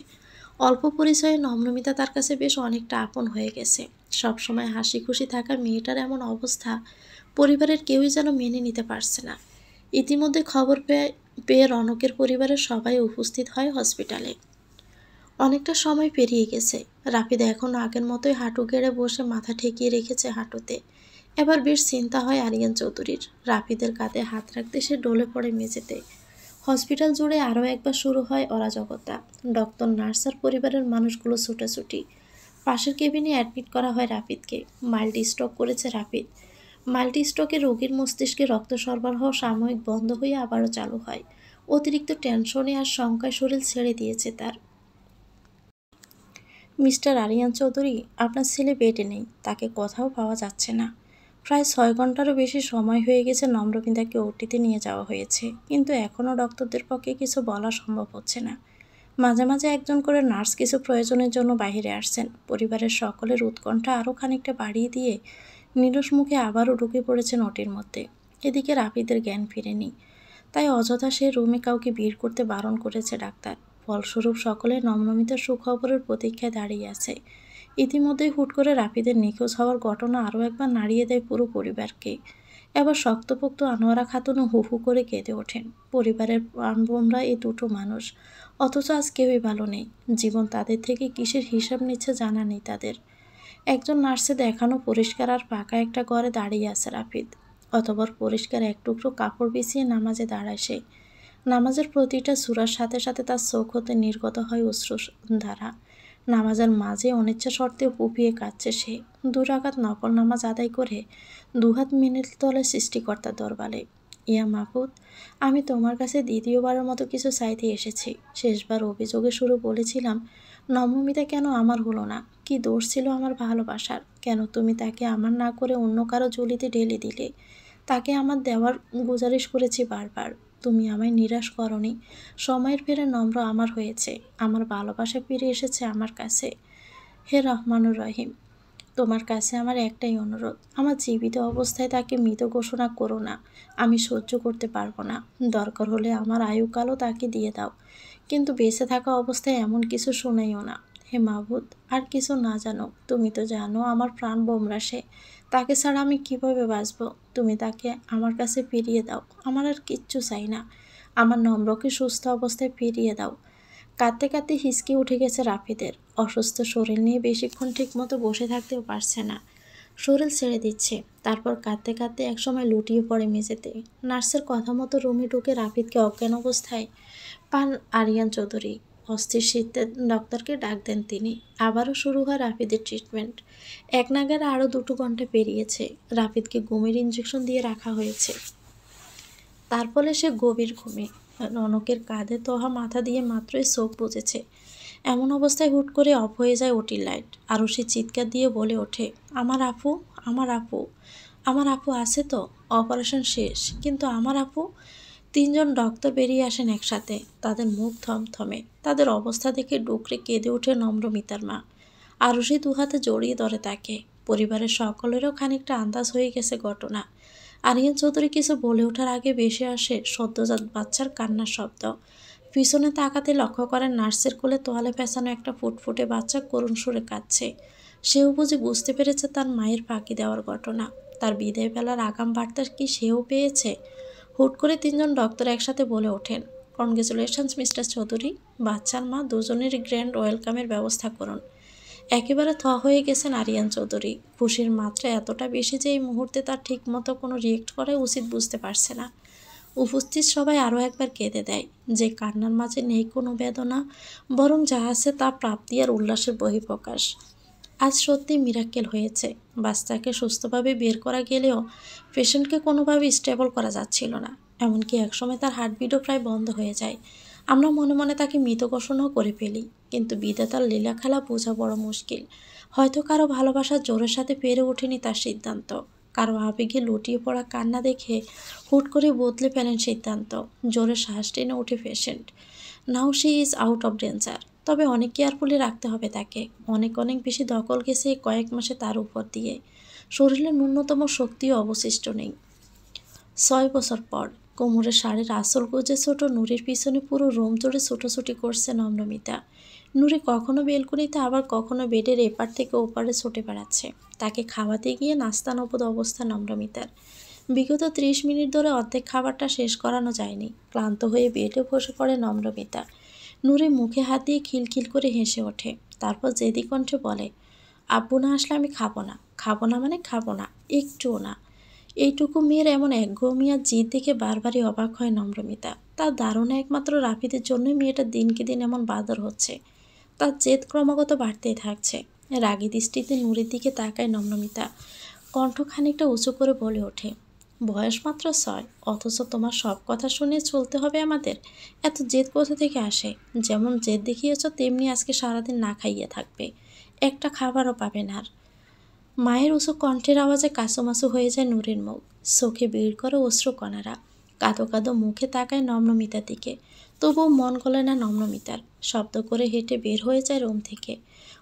অল্প পরিচয়ে নম্রমিতা তার কাছে বেশ অনেকটা আপন হয়ে গেছে। সবসময় হাসি খুশি থাকা মেয়েটার এমন অবস্থা পরিবারের কেউই যেন মেনে নিতে পারছে না। ইতিমধ্যে খবর পেয়ে পেয়ে রনকের পরিবারের সবাই উপস্থিত হয় হসপিটালে। অনেকটা সময় পেরিয়ে গেছে। রাফিদ এখনও আগের মতোই হাঁটু গেড়ে বসে মাথা ঠেকিয়ে রেখেছে হাঁটুতে। এবার বেশ চিন্তা হয় আরিয়ান চৌধুরীর। রাফিদের কাঁধে হাত রাখতে সে ডলে পড়ে মেঝেতে। হসপিটাল জুড়ে আরও একবার শুরু হয় অরাজকতা। ডক্টর, নার্স আর পরিবারের মানুষগুলো ছুটাছুটি। পাশের কেবিনে অ্যাডমিট করা হয় রাফিদকে। মাল্টি স্ট্রোক করেছে রাফিদ। মাল্টি স্ট্রোকে রোগীর মস্তিষ্কে রক্ত সরবরাহ সাময়িক বন্ধ হয়ে আবারও চালু হয়। অতিরিক্ত টেনশনে আর শঙ্কায় শরীর ছেড়ে দিয়েছে তার। মিস্টার আরিয়ান চৌধুরী, আপনার ছেলে বেডে নেই, তাকে কোথাও পাওয়া যাচ্ছে না। প্রায় 6 ঘন্টারও বেশি সময় হয়ে গেছে নম্রমিতাকে ওটিতে নিয়ে যাওয়া হয়েছে, কিন্তু এখনও ডক্টরদের পক্ষে কিছু বলা সম্ভব হচ্ছে না। মাঝে মাঝে একজন করে নার্স কিছু প্রয়োজনের জন্য বাইরে আসছেন। পরিবারের সকলের উৎকণ্ঠা আরও খানিকটা বাড়িয়ে দিয়ে নিরস মুখে আবারও ঢুকে পড়েছেন ওটির মধ্যে। এদিকে রাফিদের জ্ঞান ফিরেনি, তাই অযথা সে রুমে কাউকে ভিড় করতে বারণ করেছে ডাক্তার। ফলস্বরূপ সকলে নম্রমিতার সুখবরের প্রতীক্ষায় দাঁড়িয়ে আছে। ইতিমধ্যেই হুট করে রাফিদের নিখোঁজ হওয়ার ঘটনা আরও একবার নাড়িয়ে দেয় পুরো পরিবারকে। এবার শক্তপোক্ত আনোয়ারা খাতুনও হু হু করে কেঁদে ওঠেন। পরিবারের প্রাণবোমরা এই দুটো মানুষ, অথচ আজ কেউই ভালো নেই। জীবন তাদের থেকে কিসের হিসাব নিচ্ছে জানা নেই তাদের। একজন নার্সে দেখানো পরিষ্কার আর পাকা একটা ঘরে দাঁড়িয়ে আছে রাফিদ। অতঃপর পরিষ্কার এক টুকরো কাপড় বিছিয়ে নামাজে দাঁড়ায় সে। নামাজের প্রতিটা সূরার সাথে সাথে তার চোখ হতে নির্গত হয় অশ্রুধারা। নামাজের মাঝে অনিচ্ছা সত্ত্বেও ফুঁপিয়ে কাঁদছে সে। 2 রাকাত নফল নামাজ আদায় করে দুহাত মিনিট তলে সৃষ্টিকর্তার দরবারে। ইয়া মাহবুদ, আমি তোমার কাছে দ্বিতীয়বারের মতো কিছু চাইতে এসেছি। শেষবার অভিযোগের শুরু বলেছিলাম, নম্রমিতা কেন আমার হলো না? কি দোষ ছিল আমার ভালোবাসার? কেন তুমি তাকে আমার না করে অন্য কারো ঝুলিতে ঢেলে দিলে? তাকে আমার দেওয়ার গুজারিশ করেছি বারবার, তুমি আমায় নিরাশ করনি। সময়ের ফেরে নম্র আমার হয়েছে, আমার ভালোবাসা ফিরে এসেছে আমার কাছে। হে রহমানুর রহিম, তোমার কাছে আমার একটাই অনুরোধ, আমার জীবিত অবস্থায় তাকে মৃত ঘোষণা করো না। আমি সহ্য করতে পারবো না। দরকার হলে আমার আয়ুকালও তাকে দিয়ে দাও, কিন্তু বেঁচে থাকা অবস্থায় এমন কিছু শোনাইও না। হে মাহবুদ, আর কিছু না জানো, তুমি তো জানো আমার প্রাণ বোমরা সে। তাকে ছাড়া আমি কিভাবে বাঁচব? তুমি তাকে আমার কাছে ফিরিয়ে দাও। আমার আর কিচ্ছু চাই না। আমার নম্রকে সুস্থ অবস্থায় ফিরিয়ে দাও। কাঁদতে কাঁদতে হিসকে উঠে গেছে রাফিদের। অসুস্থ শরীর নিয়ে বেশিক্ষণ ঠিকমতো বসে থাকতেও পারছে না। শরীর ছেড়ে দিচ্ছে। তারপর কাঁদতে কাঁদতে একসময় লুটিয়ে পড়ে মেঝেতে। নার্সের কথা মতো রুমে ঢুকে রাফিদকে অজ্ঞান অবস্থায় পান আরিয়ান চৌধুরী। অস্থির শীতে ডক্টরকে ডাক দেন তিনি। আবারও শুরু হয় রাফিদের ট্রিটমেন্ট। এক নাগারে আরও 2 ঘন্টা পেরিয়েছে। রাফিদকে ঘুমের ইঞ্জেকশন দিয়ে রাখা হয়েছে। তার ফলে সে গভীর ঘুমে। রনকের কাঁধে তোহা মাথা দিয়ে মাত্রই চোখ বুজেছে। এমন অবস্থায় হুট করে অফ হয়ে যায় ওটির লাইট। আরও সে চিৎকার দিয়ে বলে ওঠে, আমার আপু, আমার আপু, আমার আপু আছে তো? অপারেশন শেষ, কিন্তু আমার আপু। 3জন ডক্টর বেরিয়ে আসেন একসাথে। তাদের মুখ থমথমে। তাদের অবস্থা দেখে ডুকরে কেঁদে ওঠে নম্রমিতার মা। আরও সে দুহাতে জড়িয়ে ধরে তাকে। পরিবারের সকলেরও খানিকটা আন্দাজ হয়ে গেছে ঘটনা। আরিয়ান চৌধুরী কিছু বলে ওঠার আগে ভেসে আসে সদ্যজাত বাচ্চার কান্নার শব্দ। পিছনে তাকাতে লক্ষ্য করেন নার্সের কোলে তোয়ালে পেঁচানো একটা ফুটফুটে বাচ্চা করুণ সুরে কাঁদছে। সেও বুঝি বুঝতে পেরেছে তার মায়ের ফাঁকি দেওয়ার ঘটনা। তার বিদায় বেলার আগাম বার্তা কি সেও পেয়েছে? হুট করে 3জন ডক্টর একসাথে বলে ওঠেন, কনগ্রেচুলেশনস মিস্টার চৌধুরী, বাচ্চার মা দুজনেরই গ্র্যান্ড ওয়েলকামের ব্যবস্থা করুন। একেবারে হয়ে গেছেন আরিয়ান চৌধুরী। খুশির মাত্রা এতটা বেশি যে এই মুহূর্তে তার ঠিকমতো কোনো রিয়েক্ট করাই উচিত বুঝতে পারছে না। উপস্থিত সবাই আরও একবার কেঁদে দেয়। যে কান্নার মাঝে নেই কোনো বেদনা, বরং যা আছে তা প্রাপ্তি আর উল্লাসের বহিঃপ্রকাশ। আজ সত্যিই মিরাক্কেল হয়েছে। বাচ্চাকে সুস্থভাবে বের করা গেলেও পেশেন্টকে কোনোভাবে স্টেবল করা যাচ্ছিল না। এমনকি একসময় তার হার্টবিটও প্রায় বন্ধ হয়ে যায়। আমরা মনে মনে তাকে মৃত ঘোষণাও করে ফেলি, কিন্তু বিধাতার লীলাখেলা বোঝা বড় মুশকিল। হয়তো কারো ভালোবাসার জোরের সাথে পেরে ওঠেনি তার সিদ্ধান্ত। কারো আবেগে লুটিয়ে পড়া কান্না দেখে হুট করে বদলে ফেলেন সিদ্ধান্ত। জোরে শ্বাস টেনে ওঠে patient. Now she is out of danger. তবে অনেক কেয়ারফুলি রাখতে হবে তাকে। অনেক অনেক বেশি দখল গেছে কয়েক মাসে তার উপর দিয়ে। শরীরে ন্যূনতম শক্তিও অবশিষ্ট নেই। 6 বছর পর কোমরের শাড়ির আঁচল গুজে ছোট নুরির পিছনে পুরো রুম জুড়ে ছুটোছুটি করছে নম্রমিতা। নুরি কখনো বেলকুনিতে আবার কখনো বেডের এপার থেকে ওপারে ছুটে বেড়াচ্ছে। তাকে খাওয়াতে গিয়ে নাস্তানবদ অবস্থা নম্রমিতার। বিগত 30 মিনিট ধরে অর্ধেক খাবারটা শেষ করানো যায়নি। ক্লান্ত হয়ে বেডে বসে পড়ে নম্রমিতা। নুরি মুখে হাত দিয়ে খিলখিল করে হেসে ওঠে। তারপর জেদি কণ্ঠে বলে, আব্বু না আসলে আমি খাবো না। খাবো না মানে খাবো না, একটুও না। এইটুকু মেয়ের এমন একঘমিয়া জিদ দেখে বারবারই অবাক হয় নম্রমিতা। তার ধারণা একমাত্র রাফিদের জন্যই মেয়েটা দিনকে দিন এমন বাদর হচ্ছে। তার জেদ ক্রমাগত বাড়তেই থাকছে। রাগী দৃষ্টিতে নুরির দিকে তাকায় নম্রমিতা। কণ্ঠ খানিকটা উঁচু করে বলে ওঠে, বয়স মাত্র 6, অথচ তোমার সব কথা শুনে চলতে হবে আমাদের? এত জেদ কোথা থেকে আসে? যেমন জেদ দেখিয়েছ তেমনি আজকে সারাদিন না খাইয়ে থাকবে, একটা খাবারও পাবে না আর। মায়ের উঁচু কণ্ঠের আওয়াজে কাঁচুমাচু হয়ে যায় নুরির মুখ। চোখে ভিড় করে অশ্রুকণারা। কাঁদো কাঁদো মুখে তাকায় নম্রমিতার দিকে। তবুও মন গলে না নম্রমিতার। শব্দ করে হেঁটে বের হয়ে যায় রুম থেকে।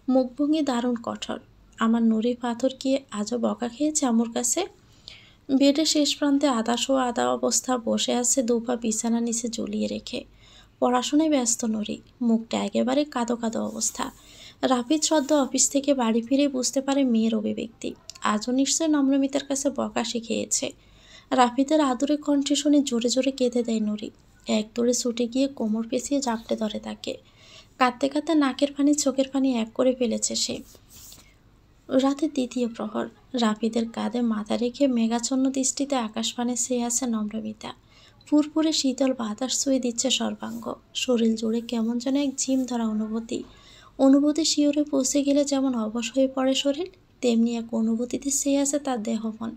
মুখভঙ্গি দারুণ কঠোর। আমার নুরি পাথর কি আজও বকা খেয়েছে আমার কাছে? বেডের শেষ প্রান্তে আধা অবস্থা বসে আছে, দুপা বিছানা নিচে ঝুলিয়ে রেখে। পড়াশোনায় ব্যস্ত নুরি, মুখটা একেবারে কাঁদো কাঁদো অবস্থা। রাফিদ সদ্য অফিস থেকে বাড়ি ফিরে বুঝতে পারে মেয়ের অভিব্যক্তি। আজও নিশ্চয় নম্রমিতার কাছে বকা শিখিয়েছে। রাফিদের আদুরে কণ্ঠে শুনে জোরে জোরে কেঁদে দেয় নুরি। এক দৌড়ে ছুটে গিয়ে কোমর পেঁচিয়ে জাপটে ধরে তাকে। কাঁদতে কাঁদতে নাকের পানি চোখের পানি এক করে ফেলেছে সে। রাতের দ্বিতীয় প্রহর। রাফিদের কাঁধে মাথা রেখে মেঘাচ্ছন্ন দৃষ্টিতে আকাশপানে চেয়ে আছে নম্রমিতা। ফুরফুরে শীতল বাতাস ছুঁয়ে দিচ্ছে সর্বাঙ্গ। শরীর জুড়ে কেমন যেন এক ঝিম ধরা অনুভূতি শিওরে পৌঁছে গেলে যেমন অবশ হয়ে পড়ে শরীর, তেমনি এক অনুভূতিতে চেয়ে আছে তার দেহ মন।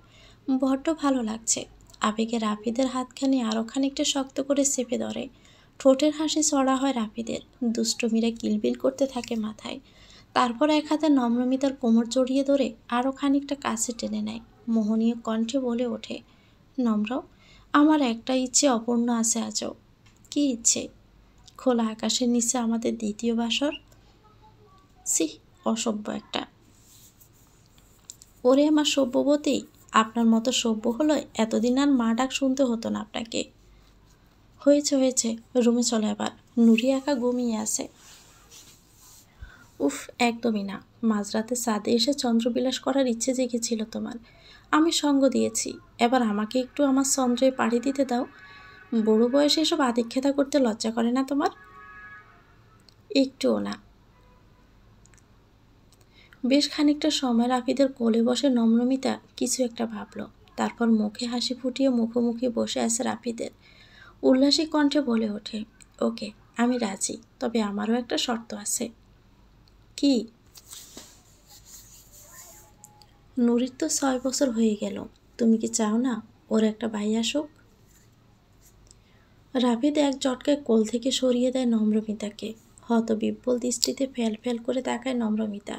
বড্ড ভালো লাগছে। আবেগে রাফিদের হাতখানি আরও খানিকটা শক্ত করে চেপে ধরে। ঠোঁটের হাসি চড়া হয় রাফিদের। দুষ্টমিরা কিলবিল করতে থাকে মাথায়। তারপর এক হাতে নম্রমিতার কোমর জড়িয়ে ধরে আরও খানিকটা কাছে টেনে নেয়। মোহনীয় কণ্ঠে বলে ওঠে, নম্র, আমার একটা ইচ্ছে অপূর্ণ আছে আজও। কি ইচ্ছে? খোলা আকাশের নিচে আমাদের দ্বিতীয় বাসর। সি, অসভ্য একটা। ওরে আমার সভ্যবতী, আপনার মতো সভ্য হলো এতদিন আর মা ডাক শুনতে হতো না আপনাকে। হয়েছে হয়েছে, রুমে চলে আবার। নুরি একা ঘুমিয়ে আছে। উফ, একদমই না। মাঝরাতে ছাদে এসে চন্দ্রবিলাস করার ইচ্ছে জেগেছিল তোমার, আমি সঙ্গ দিয়েছি। এবার আমাকে একটু আমার চন্দ্রে পাড়ি দিতে দাও। বুড়ো বয়সে এসব আদিক্ষেতা করতে লজ্জা করে না তোমার? একটুও না। বেশ খানিকটা সময় রাফিদের কোলে বসে নম্রমিতা কিছু একটা ভাবল। তারপর মুখে হাসি ফুটিয়ে মুখোমুখি বসে আছে রাফিদের। উল্লাসী কণ্ঠে বলে ওঠে, ওকে, আমি রাজি, তবে আমারও একটা শর্ত আছে। কি? নুরির তো 6 বছর হয়ে গেল, তুমি কি চাও না ওর একটা ভাই আসুক? রাফিদ এক ঝটকায় কোল থেকে সরিয়ে দেয় নম্রমিতাকে। হতবিহ্বল দৃষ্টিতে ফেল ফেল করে তাকায় নম্রমিতা।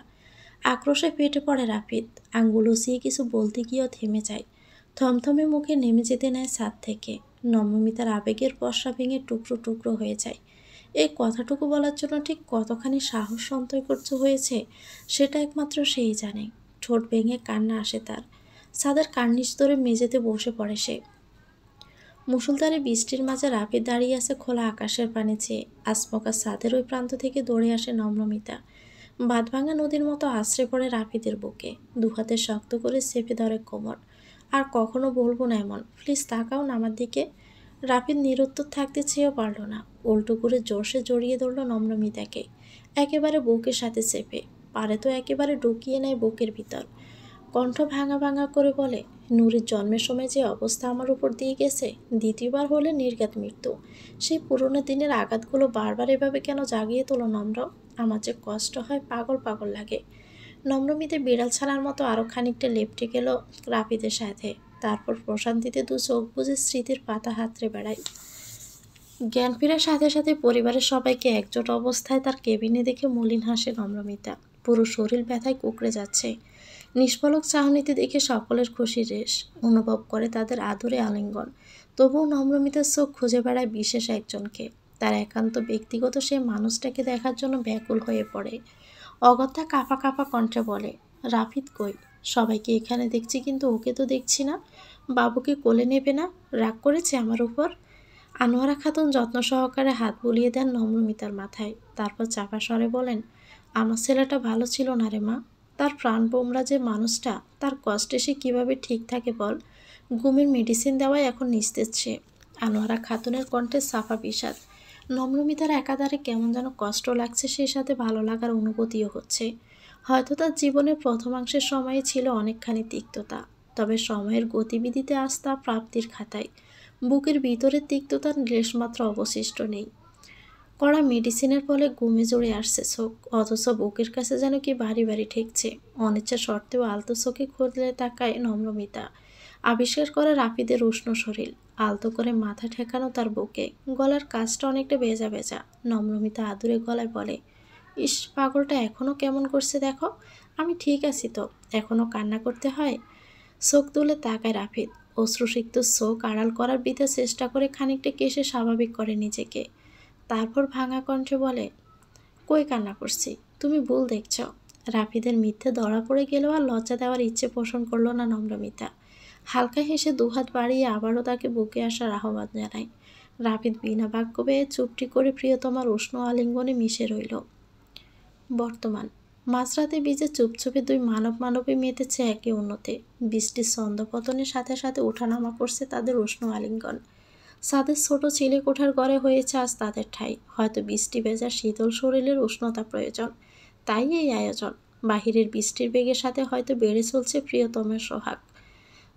আক্রোশে ফেটে পড়ে রাফিদ। আঙ্গুল উঁচিয়ে কিছু বলতে গিয়েও থেমে যায়। থমথমে মুখে নেমে যেতে নেয় ছাদ থেকে। নম্রমিতার আবেগের পর্ষা ভেঙে টুকরো টুকরো হয়ে যায়। এই কথাটুকু বলার জন্য ঠিক কতখানি সাহস সঞ্চয় করতে হয়েছে সেটা একমাত্র সেই জানে। ঠোঁট ভেঙে কান্না আসে তার। ছাদের কার্নিশ ধরে মেঝেতে বসে পড়ে সে। মুষলধারে বৃষ্টির মাঝে রাফিদ দাঁড়িয়ে আছে খোলা আকাশের পানে চেয়ে। আচমকা ছাদের ওই প্রান্ত থেকে দৌড়ে আসে নম্রমিতা। বাঁধভাঙা নদীর মতো আশ্রে পড়ে রাফিদের বুকে। দুহাতে শক্ত করে চেপে ধরে কোমর। আর কখনো বলবো না এমন, প্লিজ তাকাও না আমার দিকে। রাফিদ নিরুত্তর থাকতে চেয়েও পারল না। উল্টো করে জোরসে জড়িয়ে ধরল নম্রমিতাকে, একেবারে বুকের সাথে চেপে। পারে তো একেবারে ঢুকিয়ে নেয় বুকের ভিতর। কণ্ঠ ভাঙা ভাঙা করে বলে, নুরির জন্মের সময় যে অবস্থা আমার উপর দিয়ে গেছে, দ্বিতীয়বার হলে নির্ঘাত মৃত্যু। সেই পুরনো দিনের আঘাতগুলো বারবার এভাবে কেন জাগিয়ে তোলো নম্র? আমার যে কষ্ট হয়, পাগল পাগল লাগে। নম্রমিতে বিড়াল ছানার মতো আরও খানিকটা লেপটে গেল রাফিদের সাথে। তারপর প্রশান্তিতে দু চোখ বুঝে স্মৃতির পাতা হাতড়ে বেড়ায়। জ্ঞান ফেরার সাথে সাথে পরিবারের সবাইকে একজোট অবস্থায় তার কেবিনে দেখে মলিন হাসে নম্রমিতা। পুরো শরীর ব্যথায় কুঁকড়ে যাচ্ছে। নিষ্পলক চাহনিতে দেখে সকলের খুশির রেশ। অনুভব করে তাদের আদরে আলিঙ্গন। তবুও নম্রমিতার চোখ খুঁজে বেড়ায় বিশেষ একজনকে। তার একান্ত ব্যক্তিগত সে মানুষটাকে দেখার জন্য ব্যাকুল হয়ে পড়ে। অগত্যা কাঁপা কাঁপা কণ্ঠে বলে, রাফিদ কই? সবাইকে এখানে দেখছি কিন্তু ওকে তো দেখছি না। বাবুকে কোলে নেবে না? রাগ করেছে আমার উপর? আনোয়ারা খাতুন যত্ন সহকারে হাত বুলিয়ে দেন নম্রমিতার মাথায়। তারপর চাপা স্বরে বলেন, আমার ছেলেটা ভালো ছিল না রে মা। তার প্রাণবোমরা যে মানুষটা, তার কষ্টে সে কীভাবে ঠিক থাকে বল। ঘুমের মেডিসিন দেওয়াই এখন নিস্তেজ সে। আনোয়ারা খাতুনের কণ্ঠে সাফা বিষাদ। নম্রমিতার একাধারে কেমন যেন কষ্ট লাগছে, সেই সাথে ভালো লাগার অনুভূতিও হচ্ছে। হয়তো তার জীবনের প্রথমাংশের সময়ে ছিল অনেকখানি তিক্ততা, তবে সময়ের গতিবিধিতে আজ তা প্রাপ্তির খাতায়। বুকের ভিতরের তিক্ততার লেশমাত্র অবশিষ্ট নেই। কড়া মেডিসিনের ফলে ঘুমে জড়ে আসছে চোখ, অথচ বুকের কাছে যেন কি ভারী ভারী ঠেকছে। অনিচ্ছা সত্ত্বেও আলতো চোখে খুঁজলে তাকায় নম্রমিতা। আবিষ্কার করে রাফিদের উষ্ণ শরীর, আলতো করে মাথা ঠেকানো তার বুকে, গলার কাজটা অনেকটা ভেজা ভেজা। নম্রমিতা আদুরে গলায় বলে, ইস, পাগলটা এখনও কেমন করছে দেখো। আমি ঠিক আছি তো, এখনও কান্না করতে হয়? চোখ তুলে তাকায় রাফিদ, অশ্রুসিক্ত চোখ আড়াল করার বৃথা চেষ্টা করে খানিকটা কেশে স্বাভাবিক করে নিজেকে। তারপর ভাঙা কণ্ঠে বলে, কই কান্না করছি, তুমি ভুল দেখছ। রাফিদের মিথ্যে ধরা পড়ে গেলেও আর লজ্জা দেওয়ার ইচ্ছে পোষণ করলো না নম্রমিতা। হালকা হেসে দুহাত বাড়িয়ে আবারও তাকে বুকে আসার আহ্বান জানায়। রাফিদ বিনা বাক্য বেয়ে চুপটি করে প্রিয়তমার উষ্ণ আলিঙ্গনে মিশে রইল। বর্তমান মাঝরাতে বীজে চুপচুপে দুই মানবী মেতেছে একে অন্যতে। বৃষ্টির ছন্দপতনের সাথে সাথে ওঠানামা করছে তাদের উষ্ণ আলিঙ্গন। ছাদের ছোট চিলে কোঠার ঘরে হয়েছে আজ তাদের ঠাঁই। হয়তো বৃষ্টি ভেজা শীতল শরীরের উষ্ণতা প্রয়োজন, তাই এই আয়োজন। বাহিরের বৃষ্টির বেগের সাথে হয়তো বেড়ে চলছে প্রিয়তমের সোহাগ।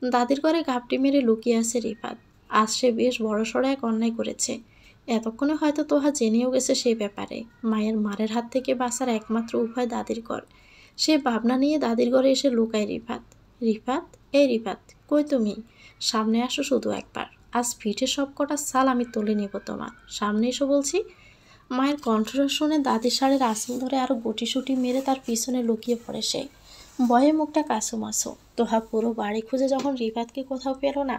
দাদির ঘরে ঘাপটি মেরে লুকিয়ে আছে রিফাত। আজ সে বেশ বড়সড় এক অন্যায় করেছে। এতক্ষণে হয়তো তোহা জেনেও গেছে সেই ব্যাপারে। মায়ের মারের হাত থেকে বাঁচার একমাত্র উপায় দাদির ঘর। সে ভাবনা নিয়ে দাদির ঘরে এসে লুকায় রিফাত। রিফাত, এই রিফাত, কই তুমি? সামনে আসো শুধু একবার। আজ পিঠে সব কটা সাল আমি তুলে নেব তোমার। সামনে এসো বলছি। মায়ের কণ্ঠস্বর শুনে দাদির শাড়ির আঁচল ধরে আরও গুটিসুটি মেরে তার পিছনে লুকিয়ে পড়ে সে। ভয়ে মুখটা কাসুমাসু। তোহা পুরো বাড়ি খুঁজে যখন রিফাতকে কোথাও পেল না,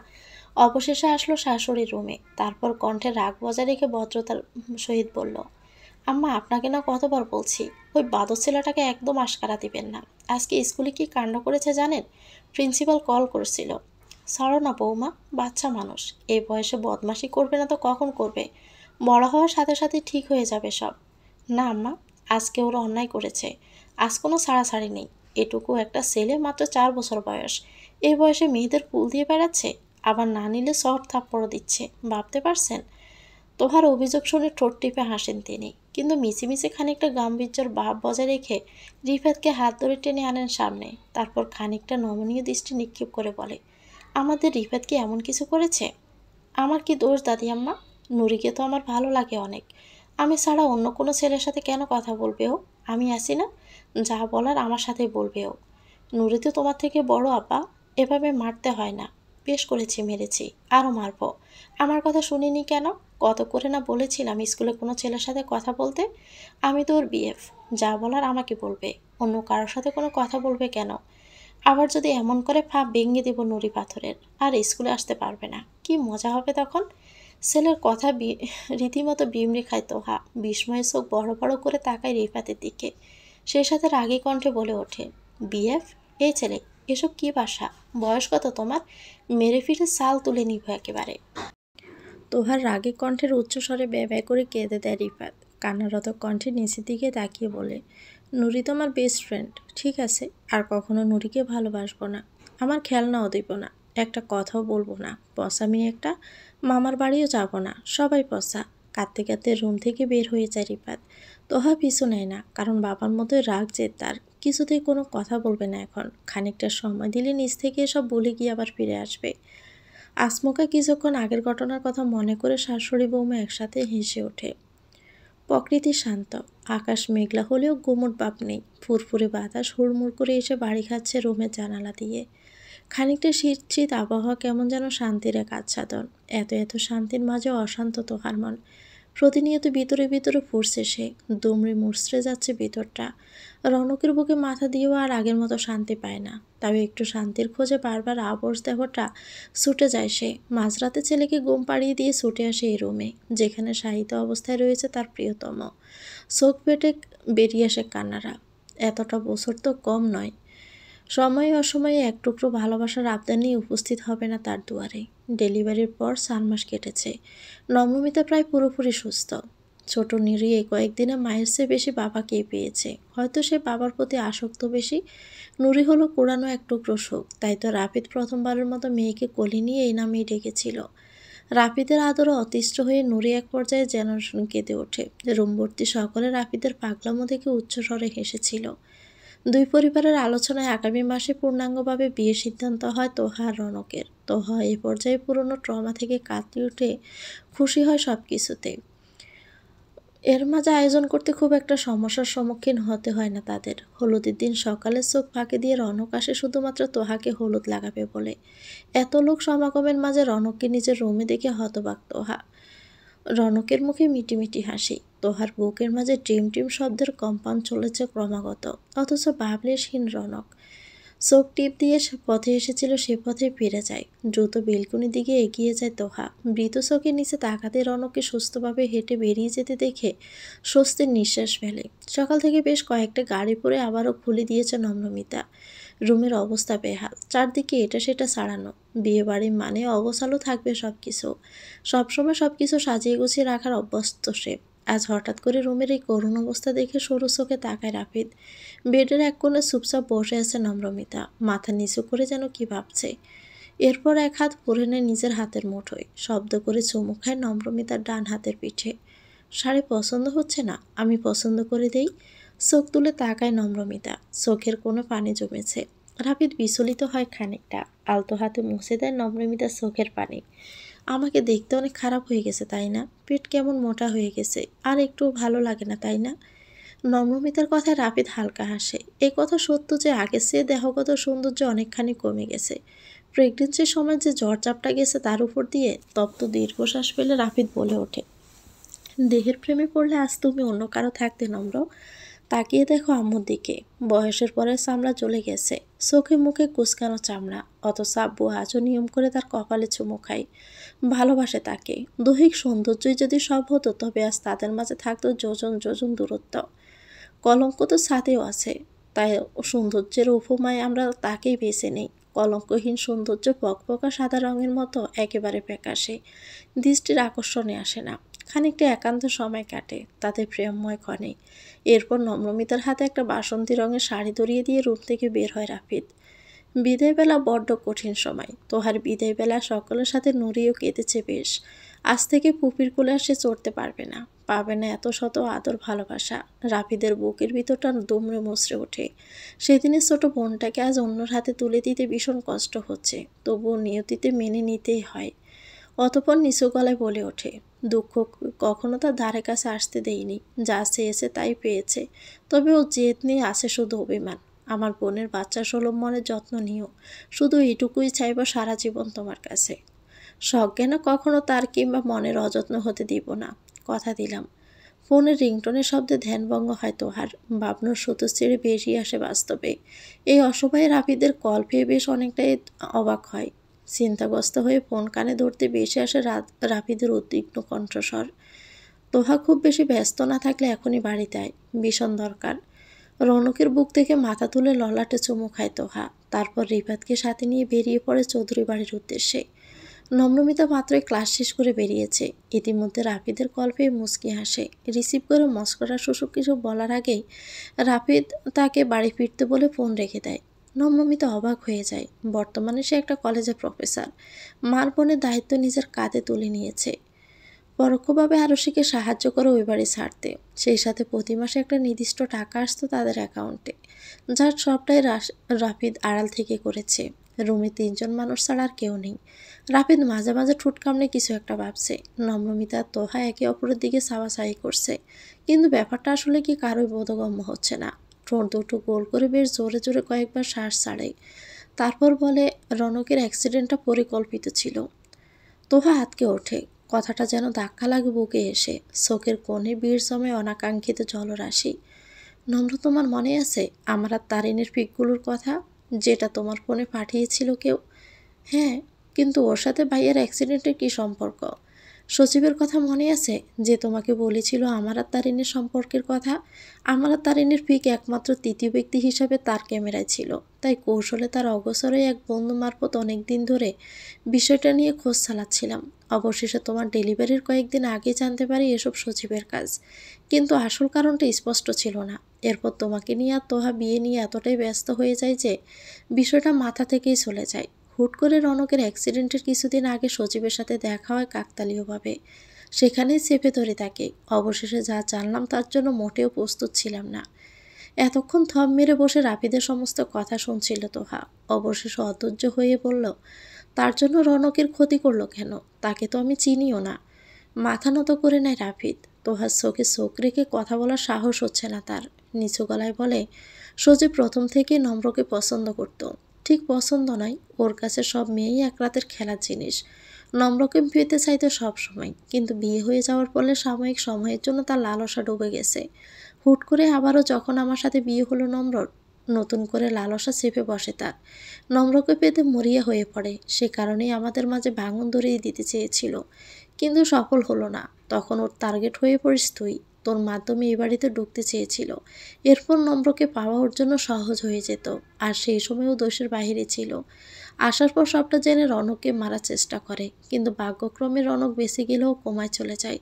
অবশেষে আসলো শাশুড়ির রুমে। তারপর কণ্ঠে রাগ বজায় রেখে ভদ্রতার সহিত বলল, আম্মা, আপনাকে না কতবার বলছি, ওই বাদর ছেলেটাকে একদম আশকারা দিবেন না। আজকে স্কুলে কি কাণ্ড করেছে জানেন? প্রিন্সিপাল কল করেছিল। ছাড়ো না বৌমা, বাচ্চা মানুষ, এই বয়সে বদমাশি করবে না তো কখন করবে? বড় হওয়ার সাথে সাথে ঠিক হয়ে যাবে সব। না আম্মা, আজকে ওরা অন্যায় করেছে। আজ কোনো ছাড়াছাড়ি নেই। এটুকু একটা ছেলে, মাত্র 4 বছর বয়স। এই বয়সে মেয়েদের কুল দিয়ে বেড়াচ্ছে, আবার না নিলে সব থাপ্পড় দিচ্ছে। ভাবতে পারছেন? তোহার অভিযোগ শুনে ঠোঁট টিপে হাসেন তিনি, কিন্তু মিছিমিছি খানিকটা গাম্ভীর্যের ভাব বজায় রেখে রিফাতকে হাত ধরে টেনে আনেন সামনে। তারপর খানিকটা নমনীয় দৃষ্টি নিক্ষেপ করে বলে, আমাদের রিফাত কি এমন কিছু করেছে? আমার কি দোষ দাদি আম্মা? নুরিকে তো আমার ভালো লাগে অনেক। আমি ছাড়া অন্য কোনো ছেলের সাথে কেন কথা বলবে ও? আমি আছি না, যা বলার আমার সাথেই বলবে ও। নুরি তো তোমার থেকে বড় আপা, এভাবে মারতে হয় না। বেশ করেছি, মেরেছি, আরও মারবো। আমার কথা শুনিনি কেন? কত করে না বলেছিলাম স্কুলে কোনো ছেলের সাথে কথা বলতে। আমি তো ওর বিএফ, যা বলার আমাকে বলবে, অন্য কারোর সাথে কোনো কথা বলবে কেন? আবার যদি এমন করে ফাঁপ ভেঙে দেব নুড়ি পাথরের, আর স্কুলে আসতে পারবে না। কি মজা হবে তখন! ছেলের কথা রীতিমতো বিমড়ি খায় তোহা। বিস্ময়ে চোখ বড় বড় করে তাকায় রিফাতের দিকে। সেই সাথে রাগী কণ্ঠে বলে ওঠে, বিএফ? এই ছেলে, এসব কি ভাষা? বয়স কত তোমার? মেরে ফিরে সাল তুলে নিব একেবারে। তোহার রাগী কণ্ঠের উচ্চস্বরে ব্যয় করে কেঁদে দেয় রিফাত। কান্নারত কণ্ঠে নিচের দিকে তাকিয়ে বলে, নুরি তোমার বেস্ট ফ্রেন্ড, ঠিক আছে? আর কখনো নুরিকে ভালোবাসবো না। আমার খেলনাও দেব না, একটা কথাও বলবো না। পসা মেয়ে একটা, মামার বাড়িও যাব না, সবাই পসা। কাঁদতে কাঁদতে রুম থেকে বের হয়ে যায় রিফাত। তোহা পিছু নেয় না, কারণ বাবার মতোই রাগ যে তার। কিছুতেই কোনো কথা বলবে না এখন। খানিকটা সময় দিলে নিজ থেকে এসব বলে গিয়ে আবার ফিরে আসবে। আসমকা কিছুক্ষণ আগের ঘটনার কথা মনে করে শাশুড়ি বৌমা একসাথে হেসে ওঠে। প্রকৃতি শান্ত, আকাশ মেঘলা হলেও গুমোট ভাব নেই। ফুরফুরে বাতাস হুড়মুড় করে এসে বাড়ি খাচ্ছে রুমের জানালা দিয়ে। খানিকটা শীত শীত আবহাওয়া কেমন যেন শান্তির এক আচ্ছাদন। এত এত শান্তির মাঝে অশান্ত তোহার মন। প্রতিনিয়ত ভিতরে ভিতরে ফুরছে সে, দুমড়ে মুচড়ে যাচ্ছে ভিতরটা। রনকের বুকে মাথা দিয়েও আর আগের মতো শান্তি পায় না। তবে একটু শান্তির খোঁজে বারবার আবশ দেহটা ছুটে যায় সে। মাঝরাতে ছেলেকে ঘুম পাড়িয়ে দিয়ে ছুটে আসে এই রুমে, যেখানে শায়িত অবস্থায় রয়েছে তার প্রিয়তম। চোখ পেটে বেরিয়ে আসে কান্নারা। এতটা বছর তো কম নয়। সময়ে অসময়ে এক টুকরো ভালোবাসার আবদার নিয়ে উপস্থিত হবে না তার দুয়ারে। ডেলিভারির পর 4 মাস কেটেছে। নম্রমিতা প্রায় পুরোপুরি সুস্থ। ছোট নিরি এই কয়েকদিনে মায়ের চেয়ে বেশি বাবাকেই পেয়েছে। হয়তো সে বাবার প্রতি আসক্ত বেশি। নুরি হলো কুড়ানো এক টুকরো সুখ, তাই তো রাফিদ প্রথমবারের মতো মেয়েকে কোলে নিয়ে এই নামেই ডেকেছিল। রাফিদের আদরে অতিষ্ঠ হয়ে নুরি এক পর্যায়ে যেন কেঁদে ওঠে। রুমভর্তি সকলে রাফিদের পাগলামো দেখে উচ্চস্বরে হেসেছিল। দুই পরিবারের আলোচনায় আগামী মাসে পূর্ণাঙ্গভাবে বিয়ের সিদ্ধান্ত হয় তোহা আর রনকের। তোহা এই পর্যায়ে পুরনো ট্রমা থেকে কাটিয়ে উঠে খুশি হয় সব কিছুতে। এর মাঝে আয়োজন করতে খুব একটা সমস্যার সম্মুখীন হতে হয় না তাদের। হলুদের দিন সকালে চোখ ফাঁকি দিয়ে রনক আসে শুধুমাত্র তোহাকে হলুদ লাগাবে বলে। এত লোক সমাগমের মাঝে রনককে নিজের রুমে দেখে হতবাক তোহা। রনকের মুখে মিটিমিটি হাসি। তোহার বুকের মাঝে টিম টিম শব্দের কম্পাউন্ড চলেছে ক্রমাগত, অথচ ভাবলেশহীন রনক। চোখ টিপ দিয়ে পথে এসেছিল সে পথে ফিরে যায়। দ্রুত বেলকুনি দিকে এগিয়ে যায় তোহা। মৃত চোখের নিচে তাকাতে রনককে সুস্থভাবে হেঁটে বেরিয়ে যেতে দেখে স্বস্তির নিঃশ্বাস ফেলে। সকাল থেকে বেশ কয়েকটা গাড়ি পরে আবারও খুলে দিয়েছে নম্রমিতা। রুমের অবস্থা বেহাল, চারদিকে এটা সেটা ছাড়ানো। বিয়ে বাড়ি মানে অগোছালো থাকবে সবকিছু। সবসময় সবকিছু সাজিয়ে গুছিয়ে রাখার অভ্যস্ত সে। আজ হঠাৎ করে রুমের এই করুণ অবস্থা দেখে সরু চোখে তাকায় রাফিদ। বেডের এক কোণে চুপচাপ বসে আছে নম্রমিতা, মাথা নিচু করে যেন কি ভাবছে। এরপর এক হাত পরে নেয় নিজের হাতের মুঠোয়, শব্দ করে চুমু খায় নম্রমিতার ডান হাতের পিঠে। শাড়ি পছন্দ হচ্ছে না? আমি পছন্দ করে দেই। চোখ তুলে তাকায় নম্রমিতা, চোখের কোনো পানি জমেছে। রাফিদ বিচলিত হয় খানিকটা, আলতো হাতে মুছে দেয় নম্রমিতার চোখের পানি। আমাকে দেখতে অনেক খারাপ হয়ে গেছে তাই না? পেট কেমন মোটা হয়ে গেছে, আর একটু ভালো লাগে না তাই না? নম্রমিতার কথায় রাফিদ হালকা হাসে। এই কথা সত্য যে আগের চেয়ে দেহগত সৌন্দর্য অনেকখানি কমে গেছে। প্রেগনেন্সির সময় যে জ্বরচাপটা গেছে তার উপর দিয়ে তপ্ত দীর্ঘশ্বাস ফেলে রাফিদ বলে ওঠে, দেহের প্রেমে পড়লে আজ তুমি অন্য কারো থাকতে নম্র। তাকিয়ে দেখো আম্মুর দিকে, বয়সের পরে চামড়া জ্বলে গেছে, চোখে মুখে কুচকানো চামড়া, অথচ আব্বু আজও নিয়ম করে তার কপালে চুমু খায়, ভালোবাসে তাকে। দৈহিক সৌন্দর্যই যদি সব হতো তবে আজ তাদের মাঝে থাকতো যোজন যোজন দূরত্ব। কলঙ্ক তো ছাদেও আছে, তাই সৌন্দর্যের উপমায় আমরা তাকেই বেছে নেই। কলঙ্কহীন সৌন্দর্য পকপকা সাদা রঙের মতো একেবারে প্যাকাশে, দৃষ্টির আকর্ষণে আসে না। খানিকটা একান্ত সময় কাটে তাতে প্রেমময় ক্ষণে। এরপর নম্রমিতার হাতে একটা বাসন্তী রঙের শাড়ি ধরিয়ে দিয়ে রুম থেকে বের হয় রাফিদ। বিদায়বেলা বড্ড কঠিন সময়। তোহার বিদায়বেলা সকলের সাথে নুরিও কেঁদেছে বেশ। আজ থেকে পুপির কোলে আর সে চড়তে পারবে না, পাবে না এত শত আদর ভালোবাসা। রাফিদের বুকের ভিতরটা দুমড়ে মুচড়ে ওঠে। সেদিনের ছোট বোনটাকে আজ অন্যর হাতে তুলে দিতে ভীষণ কষ্ট হচ্ছে, তবুও নিয়তিতে মেনে নিতেই হয়। অতঃপর নিচু গলায় বলে ওঠে, দুঃখ কখনো তার ধারে কাছে আসতে দেয়নি, যা চেয়েছে তাই পেয়েছে। তবে ও জেদ নিয়ে আসে শুধু অভিমান। আমার বোনের বাচ্চা সুলভ মনের যত্ন নিও, শুধু এটুকুই চাইব সারা জীবন তোমার কাছে। সজ্ঞানে কখনো তার কিংবা মনের অযত্ন হতে দিব না, কথা দিলাম। ফোনের রিংটোনের শব্দে ধ্যানভঙ্গ হয় তোহার। ভাবনার সুতো ছেড়ে বেরিয়ে আসে বাস্তবে। এই অসহায় রাফিদের কল পেয়ে বেশ অনেকটাই অবাক হয়। চিন্তাগ্রস্ত হয়ে ফোন কানে ধরতে বেশি আসে রাফিদের উদ্বিগ্ন কণ্ঠস্বর। তোহা খুব বেশি ব্যস্ত না থাকলে এখনই বাড়িতে আয়, ভীষণ দরকার। রৌনকের বুক থেকে মাথা তুলে ললাটে চুমু খায় তোহা। তারপর রিফাতকে সাথে নিয়ে বেরিয়ে পড়ে চৌধুরী বাড়ির উদ্দেশ্যে। নম্রমিতা মাত্রই ক্লাস শেষ করে বেরিয়েছে। ইতিমধ্যে রাফিদের কল পেয়ে মুচকি হাসে। রিসিভ করে মস্করা শুশুক কিছু বলার আগেই রাফিদ তাকে বাড়ি ফিরতে বলে ফোন রেখে দেয়। নম্রমিতা অবাক হয়ে যায়। বর্তমানে সে একটা কলেজে প্রফেসর, মার বোনের দায়িত্ব নিজের কাঁধে তুলে নিয়েছে। পরোক্ষভাবে আরশিকে সাহায্য করে ওই বাড়ি ছাড়তে। সেই সাথে প্রতি মাসে একটা নির্দিষ্ট টাকা আসতো তাদের অ্যাকাউন্টে, যার সবটাই রাফিদ আড়াল থেকে করেছে। রুমে 3জন মানুষ ছাড়া আর কেউ নেই। রাফিদ মাঝে মাঝে ঠোঁট কামড়ে কিছু একটা ভাবছে। নম্রমিতা আর তোহা একে অপরের দিকে চাওয়াচাই করছে, কিন্তু ব্যাপারটা আসলে কি কারোই বোধগম্য হচ্ছে না। ঠোঁট দুটো গোল করে বেশ জোরে জোরে কয়েকবার শ্বাস ছাড়ে, তারপর বলে, রনকের অ্যাক্সিডেন্টটা পরিকল্পিত ছিল। তোহা আঁতকে ওঠে, কথাটা যেন ধাক্কা লাগে বুকে এসে। চোখের কোণে বীর জমে অনাকাঙ্ক্ষিত জলরাশি। নম্র, তোমার মনে আছে আমার আর তারিনের পিকগুলোর কথা, যেটা তোমার ফোনে পাঠিয়েছিল কেউ? হ্যাঁ, কিন্তু ওর সাথে ভাইয়ের অ্যাক্সিডেন্টের কী সম্পর্ক? সচিবের কথা মনে আছে, যে তোমাকে বলেছিল আমার আর তারিনের সম্পর্কের কথা? আমার আর তারিনের পিক একমাত্র তৃতীয় ব্যক্তি হিসাবে তার ক্যামেরায় ছিল, তাই কৌশলে তার অগসরে এক বন্ধু মারফত অনেক দিন ধরে বিষয়টা নিয়ে খোঁজ চালাচ্ছিলাম। অবশেষে তোমার ডেলিভারির কয়েকদিন আগে জানতে পারি এসব সচিবের কাজ, কিন্তু আসল কারণটা স্পষ্ট ছিল না। এরপর তোমাকে নিয়ে আর তোহা বিয়ে নিয়ে এতটাই ব্যস্ত হয়ে যায় যে বিষয়টা মাথা থেকেই চলে যায়। হুট করে রনকের অ্যাক্সিডেন্টের কিছুদিন আগে সচিবের সাথে দেখা হয় কাকতালীয়ভাবে, সেখানেই চেপে ধরে তাকে। অবশেষে যা জানলাম তার জন্য মোটেও প্রস্তুত ছিলাম না। এতক্ষণ থম মেরে বসে রাফিদের সমস্ত কথা শুনছিল তোহা। অবশেষে অধৈর্য হয়ে বলল, তার জন্য রনকের ক্ষতি করলো কেন? তাকে তো আমি চিনিও না। মাথা নত করে নেয় রাফিদ। তোহার চোখে চোখ রেখে কথা বলার সাহস হচ্ছে না তার। নিচু গলায় বলে, সজীব প্রথম থেকে নম্রকে পছন্দ করত। ঠিক পছন্দ নয়, ওর কাছে সব মেয়েই এক রাতের খেলার জিনিস। নম্রকে পেতে চাইতো সব সময়, কিন্তু বিয়ে হয়ে যাওয়ার ফলে সাময়িক সময়ের জন্য তার লালসা ডুবে গেছে। হুট করে আবারও যখন আমার সাথে বিয়ে হলো নম্রর, নতুন করে লালসা চেপে বসে তার। নম্রকে পেতে মরিয়া হয়ে পড়ে। সে কারণেই আমাদের মাঝে ভাঙন ধরিয়ে দিতে চেয়েছিল, কিন্তু সফল হলো না। তখন ওর টার্গেট হয়ে পড়িস তুই। তোর মাধ্যমে এই বাড়িতে ঢুকতে চেয়েছিল। এরপর নম্রকে পাওয়া ওর জন্য সহজ হয়ে যেত, আর সেই সময়ও দোষের বাহিরে ছিল। আসার পর সবটা জেনে রনককে মারার চেষ্টা করে, কিন্তু ভাগ্যক্রমে রনক বেঁচে গেলেও কোমায় চলে যায়।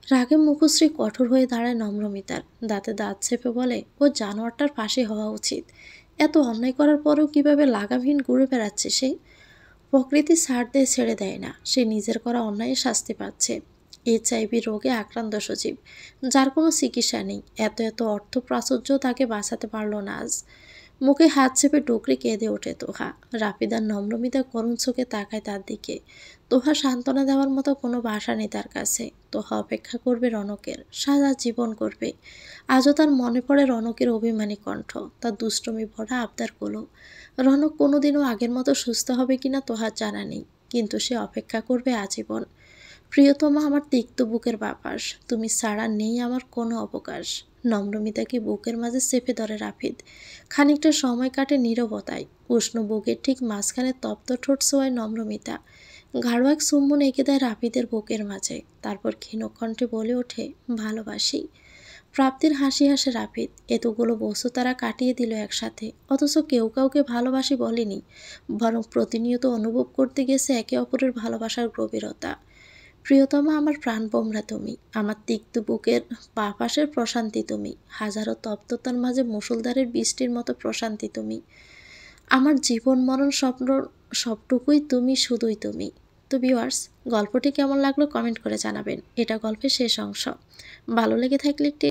রাগে মুখশ্রী কঠোর হয়ে দাঁড়ায় নম্রমিতার। দাঁতে দাঁত চেপে বলে, ও জানোয়ারটার ফাঁসি হওয়া উচিত। এত অন্যায় করার পরেও কিভাবে লাগামহীন ঘুরে বেড়াচ্ছে সে। প্রকৃতি ছাড় দিয়ে ছেড়ে দেয় না, সে নিজের করা অন্যায় শাস্তি পাচ্ছে। এইচআইভি রোগে আক্রান্ত সজীব, যার কোনো চিকিৎসা নেই। এত এত অর্থ প্রাচুর্য তাকে বাঁচাতে পারল না আজ। মুখে হাত চেপে ডুকরে কেঁদে ওঠে তোহা। রাফিদার নম্রমিতা করুণ চোখে তাকায় তার দিকে। তোহা সান্ত্বনা দেওয়ার মতো কোনো ভাষা নেই তার কাছে। তোহা অপেক্ষা করবে রনকের, সারা জীবন করবে। আজও তার মনে পড়ে রনকের অভিমানী কণ্ঠ, তার দুষ্টমি ভরা আবদারগুলো। রনক কোনোদিনও আগের মতো সুস্থ হবে কিনা তোহার জানা নেই, কিন্তু সে অপেক্ষা করবে আজীবন। প্রিয়তমা আমার তিক্ত বুকের বাপাস, তুমি ছাড়া নেই আমার কোনো অবকাশ। নম্রমিতাকে বুকের মাঝে চেপে ধরে রাফিদ। খানিকটা সময় কাটে নীরবতায়। উষ্ণ বুকের ঠিক মাঝখানে তপ্ত ঠোঁট ছোঁয়ায় নম্রমিতা। গাঢ় এক চুম্বন এঁকে দেয় রাফিদের বুকের মাঝে। তারপর ক্ষীণকণ্ঠে বলে ওঠে, ভালোবাসি। প্রাপ্তির হাসি হাসে রাফিদ। এতগুলো বছর তারা কাটিয়ে দিল একসাথে, অথচ কেউ কাউকে ভালোবাসি বলেনি, বরং প্রতিনিয়ত অনুভব করতে গেছে একে অপরের ভালোবাসার গভীরতা। প্রিয়তমা আমার প্রাণভোমরা তুমি, আমার তিক্ত বুকের বাপাসের প্রশান্তি তুমি, হাজারো তপ্ততার মাঝে মুষলধারের বৃষ্টির মতো প্রশান্তি তুমি। আমার জীবন মরণ স্বপ্ন সবটুকুই তুমি, শুধুই তুমি। তো ভিউয়ার্স, গল্পটি কেমন লাগলো কমেন্ট করে জানাবেন। এটা গল্পের শেষ অংশ। ভালো লেগে থাকলে একটি